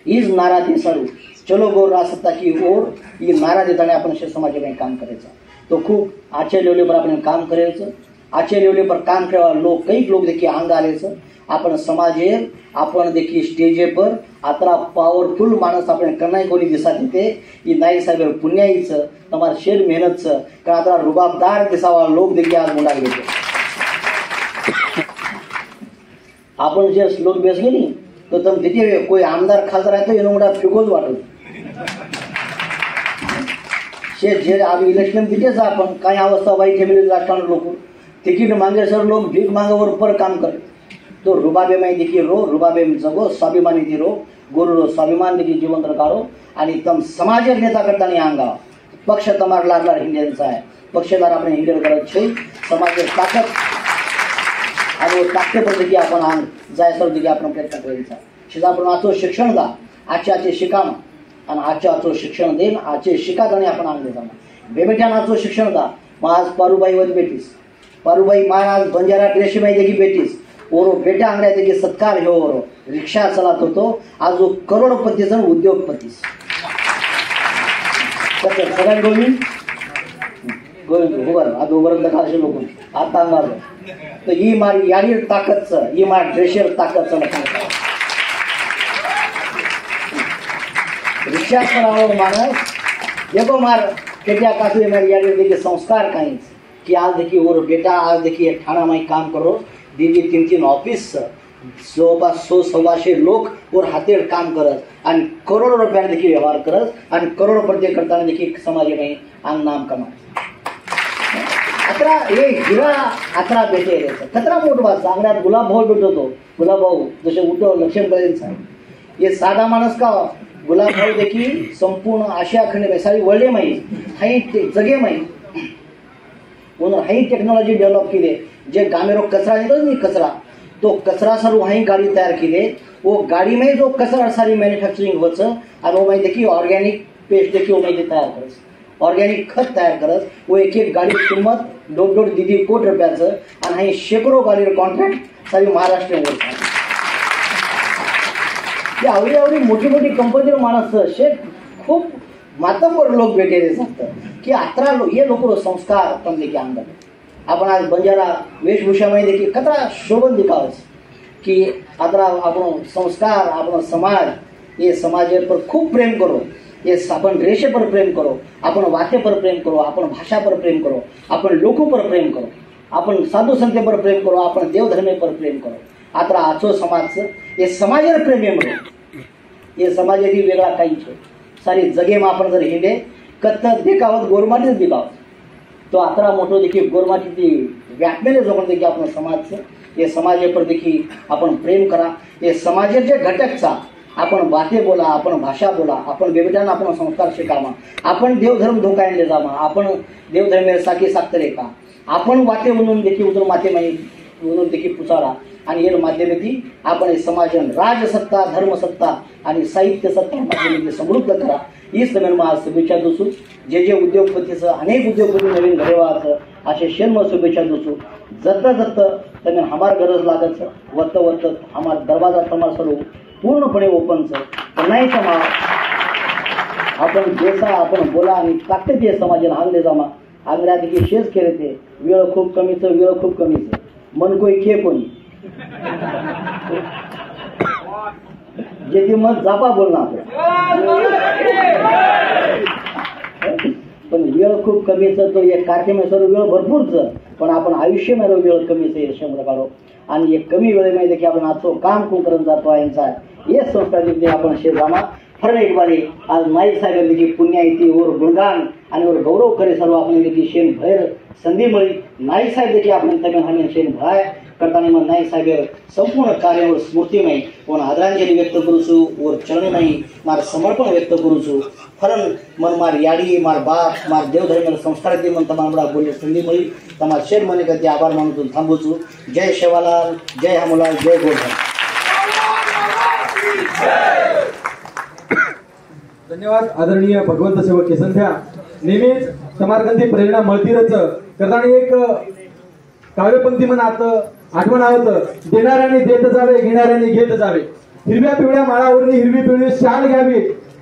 हीच नारा ती सरू चलो गो राजसत्ता की ओर ही नारा देताना आपण समाजामध्ये काम करायचं तो खूप आजच्या लेवलीवर आपण काम करायचं आजच्या लेवलीवर काम करावा लोक काही लोक देखील अंग आलेचं आपण समाजेर आपण देखील स्टेजेवर आता पॉवरफुल माणूस आपण कणाई कोणी दिसत येते ही नाही साहेब पुण्याईचं तुम्हाला शेर मेहनतचं कारण आता रुबाबदार दिसावा लोक देखील आज मुला घेतो आपण जे लोक बेस गेली तर तुम तिथे कोई आमदार खासदार आहे तो येणं मोठा फिकोच वाटत शेत जे आम्ही इलेक्शन तिथेच आपण काही अवस्था वाईट ठेवलेली राजकारण लोक तिकीट मागे सर लोक भीक मागावर पर काम करे तो रुबाबे में देखिए रो रुबाबे में जगो स्वाभिमानी दी रो गुरु रो स्वाभिमान देखिए जीवन काढो आणि तम समाज नेता करता नाही अंगा पक्ष तमार लागणार हिंद्यांचा आहे पक्षदार आपण हिंदर करत छे समाज ताकद आणि ताकदीवर देखील आपण अंग जायसर देखील आपण प्रयत्न करायचा शिजा आपण आजो शिक्षण दा आजचे शिकाम आणि आजचं शिक्षण देन आजचे शिकात आणि आपण अंग देता बेबेट्यानाचं शिक्षण दा आज पारुबाई वर बेटीस पारुबाई महाराज बंजारा ड्रेशी में देखील बेटीस ओरो बेटा अंगड्या देखील सत्कार हे ओरो रिक्षा चलात होतो आज जो करोडपतीचा उद्योगपती सगळ्यात गोविंद उभर आज उभर दखाशे लोक आता अंगार तर ही मारी यारी ताकदचं ही मार ड्रेशर ताकदचं रिक्षा चलावर माणस येतो मार त्याच्या कासले मारी यारी देखील संस्कार काहीच की आज देखील ओरो बेटा आज देखील ठाणामाई काम करो दीदी 3-3 ऑफिस जवळपास 100-125 लोक वर हातेर काम करत आणि करोडो रुपया देखील व्यवहार करत आणि करोडपती करताना देखील समाजाने अंग नाम कमावत अकरा हे हिरा अकरा भेटे कचरा मोठ वाच अंगड्यात गुलाब भाऊ भेटतो गुलाब भाऊ जसे उठव लक्ष्मी करेल हे साधा माणूस का गुलाब भाऊ देखील संपूर्ण आशिया खंड सारी वळले माहीत हाई जगे माहीत म्हणून हाई टेक्नॉलॉजी डेव्हलप केली जे गामेरो कचरा येतो नाही कचरा तो कचरा सर्व हाई गाडी तयार केले वो गाडी में जो कचरा सारी मॅन्युफॅक्चरिंग होचं आणि वो माहिती की ऑर्गॅनिक पेस्ट देखील माहिती तयार करत ऑर्गॅनिक खत तयार करत वो एक गाडी किंमत 2-2 कोटी रुपयाचं आणि हाई शेकडो गाडीवर कॉन्ट्रॅक्ट सारी महाराष्ट्रावर ते आवडी मोठी कंपनीवर माणस शेत खूप मातमवर लोक भेटेले सांगतात की अकरा हे लोक संस्कार पण देखील अंगात आपण आज बंजारा वेशभूषामध्ये देखील कचरा शोभन दिखावस की आता आपण संस्कार आपण समाज हे समाज पर खूप प्रेम करो ये आपण रेषे पर प्रेम करो आपण वाते पर प्रेम करो आपण भाषा पर प्रेम करो आपण लोक पर प्रेम करो आपण साधू संते पर प्रेम करो आपण देवधर्मे पर प्रेम करो आता आजो समाज हे समाजावर प्रेम आहे हे समाजाची वेगळा काही छे सारी जगेमा आपण जर हिंडे कत्त देखावत गोरमाटीच दिखावत तो अकरा मोठो देखील गोरमाटी व्यापमेले जोडून देखील आपण समाज हे समाजावर देखील आपण प्रेम करा हे समाजाचे घटकचा आपण वाते बोला आपण भाषा बोला आपण बेबेटांना आपण संस्कार शिकावा आपण देवधर्म धोकायले जावा आपण देवधर्मेर साखी साखतरे का आपण वाते म्हणून देखील उदर माते माही म्हणून देखील पुचारा आणि या माध्यमेती आपण हे समाज राजसत्ता धर्मसत्ता आणि साहित्य सत्ता माध्यमेती समृद्ध करा हीच नवीन मला शुभेच्छा दोसू जे उद्योगपतीचं अनेक उद्योगपती नवीन घडेवाचं असे शेन्म शुभेच्छा दोसू जत તમે हमार गरज लागत છે वत वत हमार दरवाजा તમારા સલો पूर्णपणे ओपन છે नाही समाज आपण जैसा आपण बोला आणि ताकदीय समाजाला हागले जामा आग्रा देखील शेष केले ते वेळ खूप कमीच मन कोई खे कोणी जे मत जापा बोलणार पण वेळ खूप कमीच तो एक कार्यक्रम सर्व वेळ भरपूरच पण आपण आयुष्यामध्ये वेळ कमीच आहे शंभर काढो आणि एक कमी वेळेमध्ये देखील आपण आजचं काम खूप करत जातो यांचा हे संस्था देखील आपण शेजामा फर एक बारी आज नाईक साहेब देखील पुण्या येते और गुणगान आणि और गौरव करे सर्व आपण देखील शेण भैर संधी मिळी नाईक साहेब देखील आपण तमिळ हाणे शेण भराय करताना मग नाईक साहेब संपूर्ण कार्यावर स्मृतिमय कोण आदरांजली व्यक्त करू छू और चरणमय मार समर्पण व्यक्त करू छू फरन मन मार याडी मार बाप मार देवधर्म संस्कार दी मन तमारा बोलले संधी मिळी तमार शेण मने करते आभार मानून थांबू छू जय शेवालाल जय हमलाल जय गोवर्धन धन्यवाद आदरणीय भगवंत सेवक केसनभ्या नेहमीच समारकंती प्रेरणा मळतीरच करताना एक काव्यपंक्ती मनात आठवण आवत देणाऱ्याने देत जावे घेणाऱ्याने घेत जावे हिरव्या पिवळ्या माळावरून हिरवी पिवळी शाल घ्यावी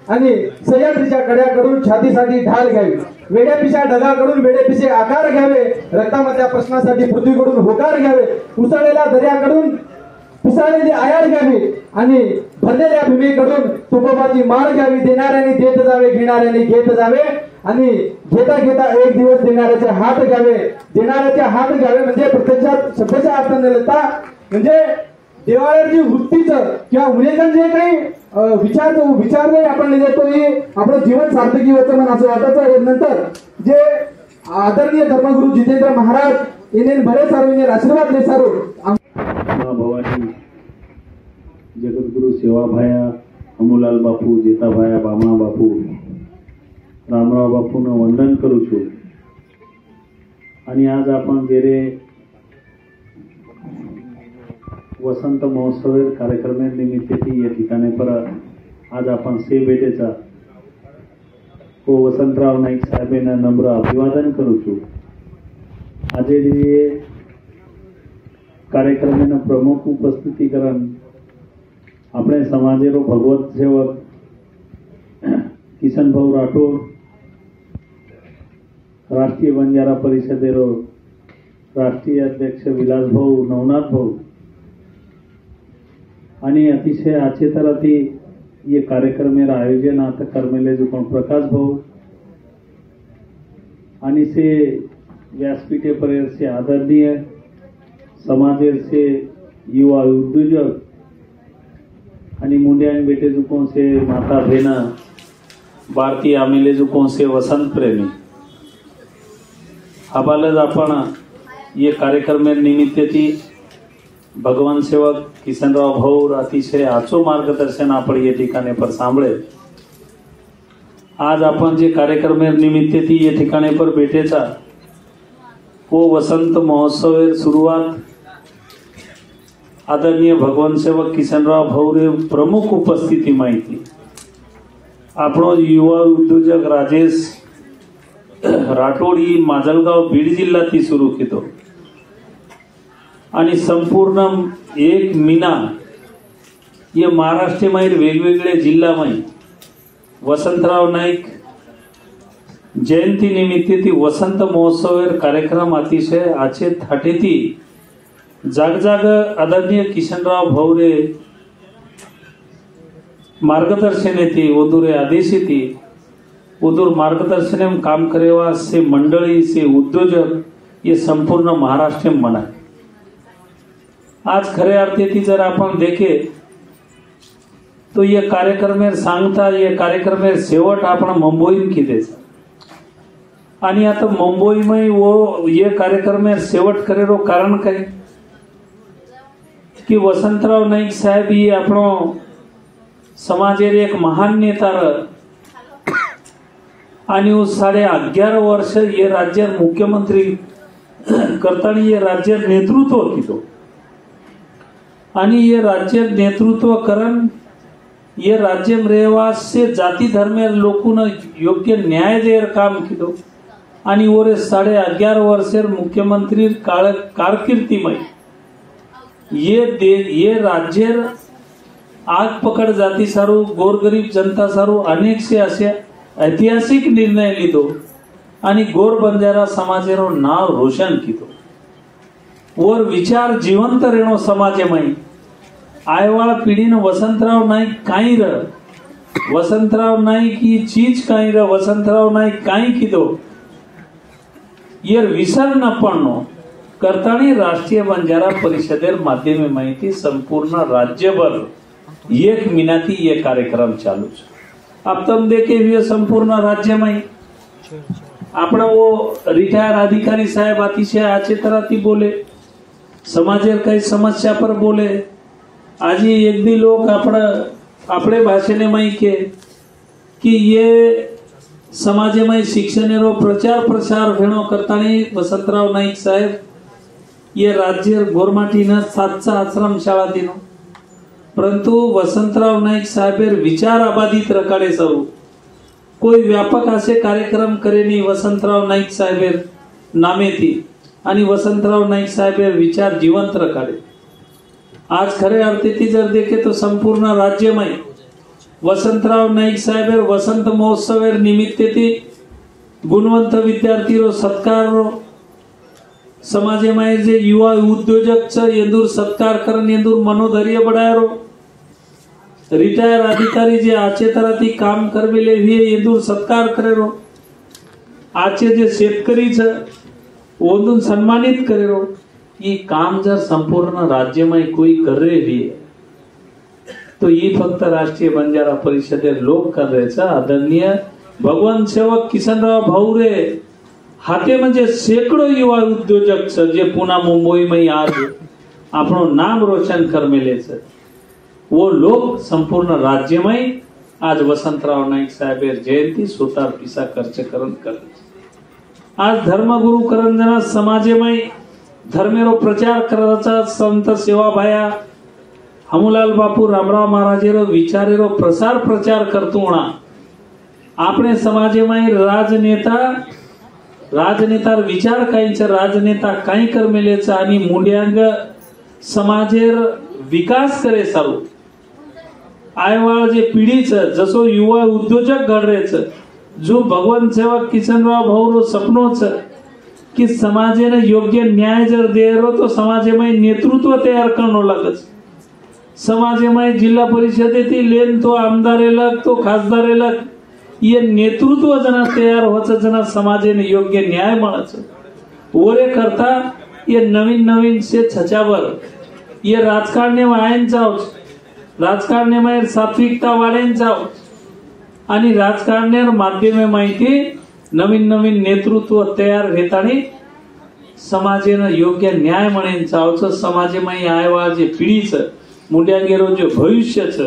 आणि सह्याद्रीच्या कड्याकडून छातीसाठी ढाल घ्यावी वेड्या पिशा ढगाकडून वेडे पिशे आकार घ्यावे रक्तामधल्या प्रश्नासाठी पृथ्वीकडून होकार घ्यावे उसळलेल्या दर्याकडून पिसाळलेली आयाळ घ्यावी आणि भरलेल्या भूमीकडून तुकोबाची माळ घ्यावी देणाऱ्याने देत जावे घेणाऱ्याने घेत जावे आणि घेता घेता एक दिवस देणाऱ्याचे हात घ्यावे म्हणजे प्रत्यक्षात शब्दाच्या अर्थ न लेता म्हणजे देवाळ्याची वृत्तीचं किंवा उल्लेखन जे काही विचार आपण देतो हे आपलं जीवन सार्थकी होतं म्हणून असं वाटायचं नंतर जे आदरणीय धर्मगुरु जितेंद्र महाराज यांनी बरेच सार्वजनिक आशीर्वाद दे सारो भवानी जगद्गुरु सेवाभाया अमोलाल बापू जेताभाया बामणा बापू रामराव बापून वंदन करू छू आणि आज आपण गेले वसंत महोत्सव कार्यक्रम निमित्त या ठिकाणी पर आज आपण से भेटेचा को वसंतराव नाईक साहेबांना नम्र अभिवादन करू छू आज कार्यक्रम प्रमुख उपस्थितीकरण अपने समाजेरो भगवत सेवक किशन भाऊ राठोड राष्ट्रीय बंजारा परिषदेरो राष्ट्रीय अध्यक्ष विलास भाऊ नवनाथ भाऊ आणि अतिशय अच्छे तरह थी ये कार्यक्रम आयोजन आता करमेले जो प्रकाश भाऊ आणि से व्यासपीठे पर से आदरणीय समाजेर से युवा उद्योजक आणि मुंडिया बेटे जुकों से माता बहना भारतीय आमेले जुकों से वसंत प्रेमी हबालज आपण ये कार्यक्रम निमित्त थी भगवान सेवक किशनराव भाऊ अतिशय आचो मार्गदर्शन आपण ये ठिकाणी पर सांभळे आज आपण जे कार्यक्रम निमित्त थी ये ठिकाणी पर बेटेचा वो वसंत महोत्सव सुरुवात आदरणीय भगवान सेवक किशनराव भाऊरे प्रमुख उपस्थिती माहिती आपण युवा उद्योजक राजेश राठोड ही माजलगाव बीड जिल्ह्यात सुरू केतो आणि संपूर्ण एक मीना ये महाराष्ट्र माहीर वेगवेगळे जिल्हा माही वसंतराव नाईक जयंती निमित्त ती वसंत महोत्सव कार्यक्रम अतिशय आचे थाटेती जाग जाग आदरणीय किशनराव भाऊरे मार्गदर्शन येते ओदूरे आदेश येते ओदूर मार्गदर्शन काम करेवा से मंडळी से उद्योजक ये संपूर्ण महाराष्ट्र मना आज खरे अर्थे ती जर आपण देखे तो ये कार्यक्रम सांगता ये कार्यक्रम शेवट आपण मुंबईन कितेचा आणि आता मुंबईमध्ये वो ये कार्यक्रम शेवट करेरो कारण काय कि वसंतराव नाईक साहेब ही आपणो समाजेर एक महान नेता आणि 11.5 वर्ष ये राज्य मुख्यमंत्री करताना ये राज्य नेतृत्व कितो आणि ये राज्य नेतृत्व करन ये राज्य रेवास से जाती धर्मे लोकून योग्य न्याय देर काम कितो आणि ओरे 11.5 वर्षेर मुख्यमंत्री कारकिर्दीमय ये राज्य आग पकड़ जाती सारू गोरगरीब जनता सारू अनेक से असे ऐतिहासिक निर्णय लीधो आणि गोर बंजारा समाजेरो नाव रोशन कीधो और विचार जीवंत रेणो समाजेमय आयवाळ पिढीनं वसंतराव नाईक काही र वसंतराव नाईक ही चीज काही र वसंतराव नाईक काही कीधो ये विसर न पडनो करतानी राष्ट्रीय बंजारा परिषदेर माध्यमे माहिती संपूर्ण राज्यभर एक मिनाती ये कार्यक्रम चालू है। अब तुम देखे हुए संपूर्ण राज्य में अपना वो रिटायर अधिकारी साहब अतिशय अच्छे तरह थी बोले, समाजेर कई समस्या पर बोले। आज ही एक भी लोग अपने भाषणे में के कि ये समाजे में शिक्षणेरो प्रचार प्रसार घेणो करतानी वसंतराव नाईक साहेब ये राज्य गोरमाटीना 7 आश्रम शाळा दिनो, परंतु वसंतराव नाईक साहेबेर विचार आबादित रकाडे सरू कोई व्यापक असे कार्यक्रम करेनी वसंतराव नाईक साहेबेर नामे थी आणि वसंतराव नाईक साहेबेर विचार जीवंत रकाडे। आज खरे अर्थे थी जर देखे तो संपूर्ण राज्य में वसंतराव नाईक साहेबेर वसंत महोत्सवेर निमित्ते थी गुणवंत विद्यार्थी रो सत्कार रो समाजे में जे युवा उद्योजक छ येंदूर सत्कार करन येंदूर मनोधैर्य बढ़ायरो रिटायर अधिकारी जे आचे तरह थी काम करवेले हुए येंदूर सत्कार करेरो आचे जे शेतकरी छ ओंदून सम्मानित करेरो। ये काम जर संपूर्ण राज्य में कोई कर रहे भी तो ये फक्त राष्ट्रीय बंजारा परिषदेर लोक कर रहे छ। आदरणीय भगवान सेवक किसनराव भाऊरे हाथे म्हणजे शेकडो युवा उद्योजक छ जे पुना मुंबई में आज अपनो नाम रोशन कर मेले छ। वो लोग संपूर्ण राज्य में आज वसंतराव नाईक साहेबेर जयंती स्वतः पिसा खर्च करून करते। आज धर्मगुरु करंजना समाजे में धर्मेरो प्रचार कराचा संत सेवाभाया हमूलाल बापू रामराव महाराजेरो विचारेरो प्रसार प्रचार करतोणा आपणे समाजे में राजनेतार विचार काहींचा राजनेता काही कर मेलेचा आणि मुंड्यांग समाजेर विकास करे सारू आयवाळ जे पिढीच जसो युवा उद्योजक घडरेच जो भगवान सेवक किसनराव भाऊरो सपनो छ कि समाजेने योग्य न्याय जर देरो तो समाजे में नेतृत्व तैयार करनो लागत। समाजे में जिल्हा परिषदेती लेन तो आमदार लग तो खासदार लग ये नेतृत्व जना तैयार होच जना समाजेने योग्य न्याय मळच ओरे करता ये नवीन नवीन से छचावर ये राजकारणे वायन जाव राजकारणे में सात्विकता वाढेन जाव आणि राजकारण्या माध्यमे माहिती नवीन नवीन नेतृत्व तैयार घेतानी समाजेनं योग्य न्याय म्हणेन जावचं समाजेमध्ये आयवा जे पिढीच मुंड्यांगेरो जे भविष्यच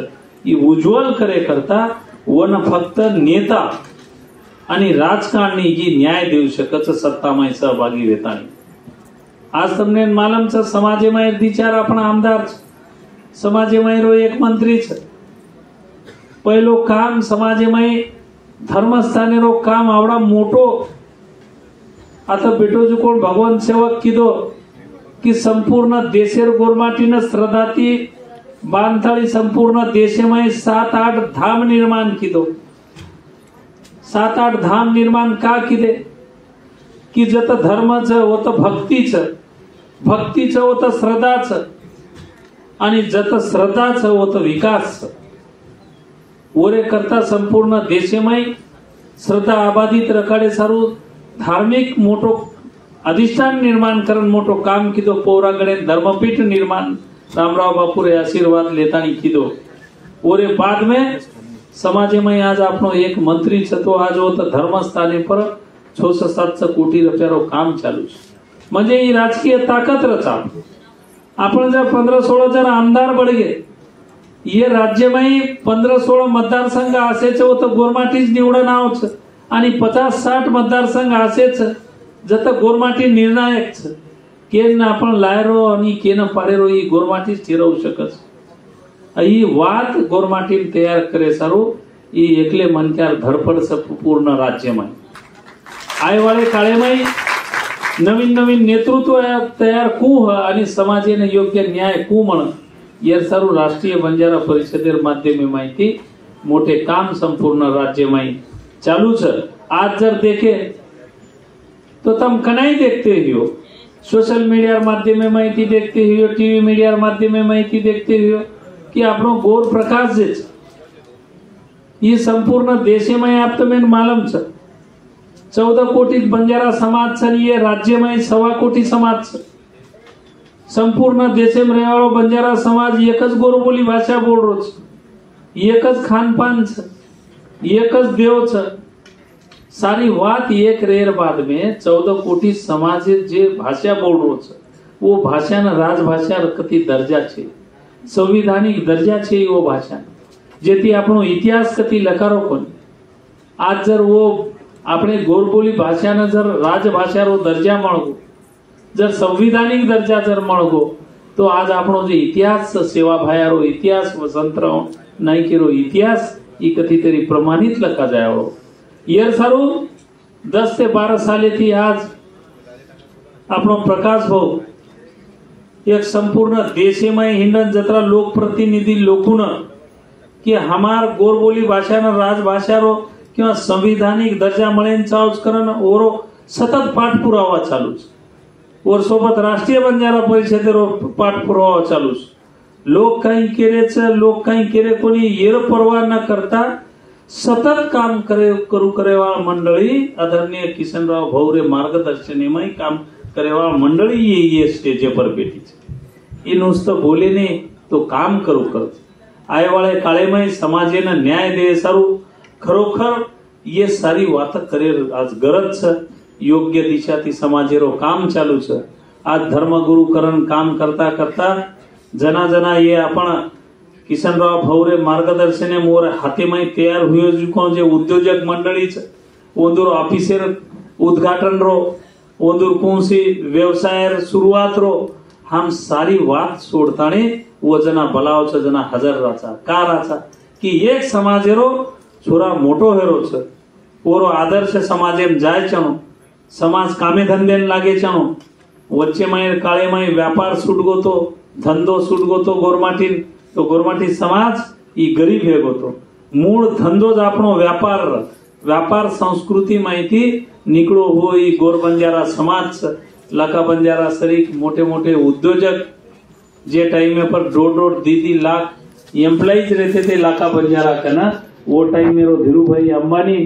ही उज्ज्वल करे करता वन फक्त नेता आणि राजकारणी जी न्याय देऊ शकत सत्तामय सहभागी वेतानी आज તમને मालूम छ समाजेमध्ये विचार आपण आमदार समाजेमध्ये एक मंत्री छ पहिलो काम समाजेमध्ये धर्मस्थानेरो काम आवडा मोठो आता बेटो जो कोण भगवान सेवक कीधो कि संपूर्ण देशेर गोरमाटीने श्रद्धाती बांधताळी संपूर्ण देशेमध्ये 7-8 धाम निर्माण कीधो 7-8 धाम निर्माण का कीधे कि जत धर्मच होत भक्तीच होत श्रद्धाच आणि जत श्रद्धाच होत विकास ओरे करता संपूर्ण देशेमय श्रद्धा आबादित रकाडे सारू धार्मिक मोटो अधिष्ठान निर्माण करण मोटो काम कीधो पौरागणे धर्मपीठ निर्माण रामराव बापूरे आशीर्वाद लेतानी कीधो ओरे बाद में समाजे में आज आपनो एक मंत्री छतो आज होत धर्मस्थाने पर 600-700 कोटी रुपयारो काम चालू छे म्हणजे ही राजकीय ताकत रचा आपण जर 15-16 जण आमदार बळगे ये राज्य में 15-16 मतदारसंघ असेच होतं गोरमाटीच निवडून आवच आणि 50-60 मतदारसंघ असेच जत गोरमाटी निर्णायक छ केन आपण लायरो आणि केन पाडेरो ही गोरमाटीच ठरवू शकत ही वात गोरमाटी तयार करे सारू ही एकले मनक्यार धडपड पूर्ण राज्य में आयवाळे काळे में नवीन नवीन नेतृत्व तयार कू आणि समाजेने योग्य न्याय कू म्हण ये सर्व राष्ट्रीय बंजारा परिषदेर माध्यमे माहिती मोटे काम संपूर्ण राज्य में चालू छ। आज जर देखे तो तम कनाई देखते हो, सोशल मीडिया माध्यमे माहिती देखते हो, टीवी मीडिया माध्यमे माहिती देखते हो कि आपनो गौर प्रकाश जे ये संपूर्ण देशे में आप तो मैंने मालूम छ 14 कोटी बंजारा समाज छ, ये राज्य में 1.25 कोटी समाज छ। संपूर्ण देशे में रहवाळो बंजारा समाज एकच गोरबोली भाषा बोल रो छ, एकच खानपान छ, एकच देव छ। सारी बात एक रेर बाद में 14 कोटी समाज जे भाषा बोल रो छ वो भाषा न राजभाषा कति दर्जा छे, संविधानिक दर्जा छे वो भाषा जेती आपनो इतिहास कति लकारो कोनी। आज जर वो આપણે ગોરબોલી ભાષાને જર રાજભાષાનો દરજા મળગો, જર સંવિધાનિક દરજા જર મળગો તો આજ આપણો જે ઇતિહાસ સેવા ભાયારો ઇતિહાસ વસંતરાવ નાયકેરો ઇતિહાસ ઈ કથીતરી પ્રમાણિત લખા જાયો। યર સારું 10 से 12 સાલેથી આજ આપણો પ્રકાશ ભાવ એક સંપૂર્ણ દેશેમાં હિંડન જત્રા લોક પ્રતિનિધિ લોકોને કે हमार ગોરબોલી ભાષાના રાજભાષારો किंवा संविधानिक दर्जा मिळेन चालूच करण ओरो सतत पाठपुरावा चालूच और सोबत राष्ट्रीय बंजारा परिषदेरो पाठपुरावा चालूच। लोक काही केरेच लोक काही केरे कोणी येर परवा न करता सतत काम करू करेवाळ मंडळी आदरणीय किसनराव भौरे मार्गदर्शनेमय काम करेवाळ मंडळी ये स्टेज पर बेठी छे। ई नुसतं बोले ने तो काम करू करत आयवाळे काळेमय समाजेने न्याय दे सारू खरोखर ये सारी बात करे आज गरज छ। योग्य दिशा थी समाजेरो काम चालू छ। आज धर्मगुरुकरण काम करता करता जना जना ये आपण किसनराव भौरे मार्गदर्शने मोर हाथे में तैयार हुए जो जे उद्योजक मंडळी छ ओंदूर ऑफिसर उद्घाटन रो ओंदूर कौनसी व्यवसाय शुरुआत रो हम सारी बात सोडताने वो जना बलाव छ जना हजार राचा का राचा कि एक समाजेरो छोरा मोटो हेरो छ ओरो आदर्श समाजे में जाय चनो समाज कामे धंधे लागे चनो वच्चे में काळे में व्यापार सुटगो तो धंधो सुटगो तो गोरमाटी समाज ई गरीब हेगो तो मूळ धंधो ज आपणो व्यापार संस्कृती माहिती निकळो हो ई गोर बंजारा समाज लाका बंजारा सरीक मोटे मोटे उद्योजक जे टाइम पर 2.5 लाख एम्प्लॉइज रहते थे लाका बंजारा का ना वो टाइम मेरो धीरूभाई अंबानी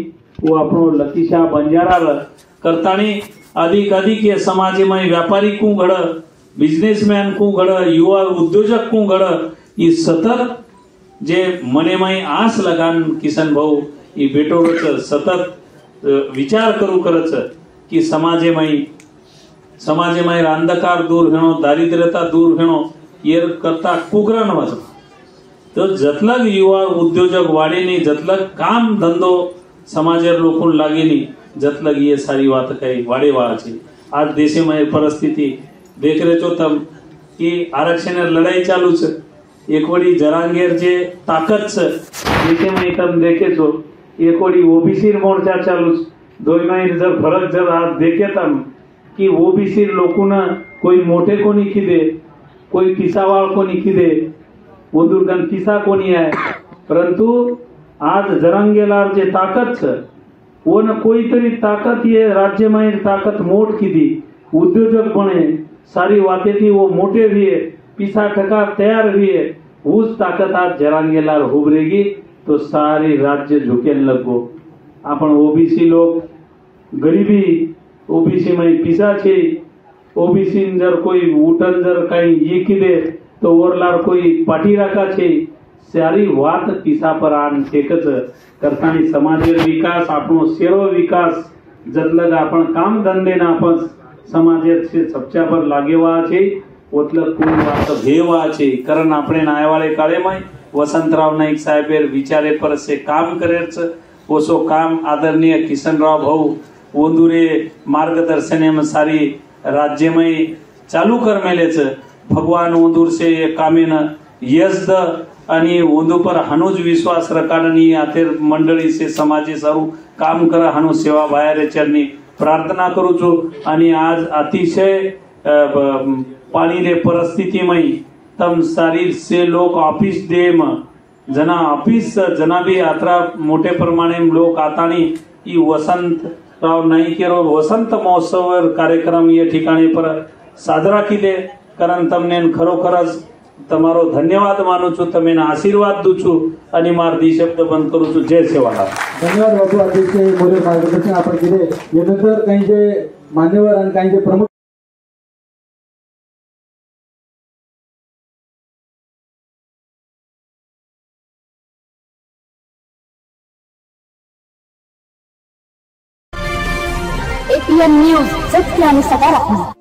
वो अपनो लकीशा बंजारा करतानी अधिक अधिक ये समाज में व्यापारी को घड़ बिजनेसमैन को घड़ युवा उद्योजक को घड़ ये सतत जे मने में आस लगान किसन भाऊ ये बेटो सतत विचार करू करच कि समाजे में अंधकार दूर हेणो दारिद्र्यता दूर हेणो ये करता कुगरण वच तो जतलग युवा उद्योजक वाढेनी जतलग काम धंधो समाजेर लोकून लागेनी जतलग ये सारी बात काही वाढेवा छे। आज देशे में परिस्थिति देख रहे छो तम कि आरक्षण लड़ाई चालू छे। एक वडी जरांगेर जे ताकत छे देशे में तम देखे छो एक वडी ओबीसी मोर्चा चालू छे। दोई में जर फरक जर आज देखे तम कि ओबीसी लोकोना कोई मोटे को नहीं खीदे कोई पिसावाळ को नहीं खीदे वो दुर्गन किसा कोनी है परंतु आज जरांगेलार जे ताकत छ वो न कोई तरी ताकत ये राज्य में ताकत मोट की दी उद्योजक बने सारी बातें थी वो मोटे भी है पिसा टका तैयार भी है उस ताकत आज जरांगेलार उभरेगी तो सारी राज्य झुके लगो। अपन ओबीसी लोग गरीबी ओबीसी में पिसा छे ओबीसी जर कोई उठन जर कहीं ये की दे तो ओरलार कोई पाठी राखा छे सारी बात पिसा पर आन टेकच करतानी समाजेर विकास आपनो सेरो विकास जतलग आपण काम धंधेना आपण समाजेर से चपचा पर लागेवा छे ओतलग कोई बात भेवा छे कारण આપણે આયવાળે કાળેમાં વસંતરાવ નાઈક સાહેબેર વિચારે પર से काम करे छ ओसो काम आदरणीय किसनराव भाऊ ओंदुरे मार्गदर्शने में सारी राज्य में चालू कर मेले छ। भगवान ओंदूर से कामेन यश द आणि ओंदू पर हनुज विश्वास रकाडनी आतेर मंडळी से समाजे सारू काम करा हनु सेवा बाहेर चरणी प्रार्थना करू छू। आणि आज अतिशय पाणीले परिस्थितिमय तम सारी से लोग ऑफिस डेम जना ऑफिस जना भी यात्रा मोठे प्रमाणे लोक आतानी ई वसंतराव नाईकेरो वसंत महोत्सव कार्यक्रम या ठिकाणी पर साजरा केले। कारण તમને ખરોખરજ તમારો ધન્યવાદ માનું છું, તમે આશીર્વાદ દઉં છું અને માર દી શબ્દ બંધ કરું છું। જય સેવાલાલ। धन्यवाद बाबू अध्यक्ष मोरे मार्गदर्शन आपण केले। यानंतर काही जे मान्यवर आणि काही जे प्रमुख APN न्यूज सत्य आणि सकारात्मक।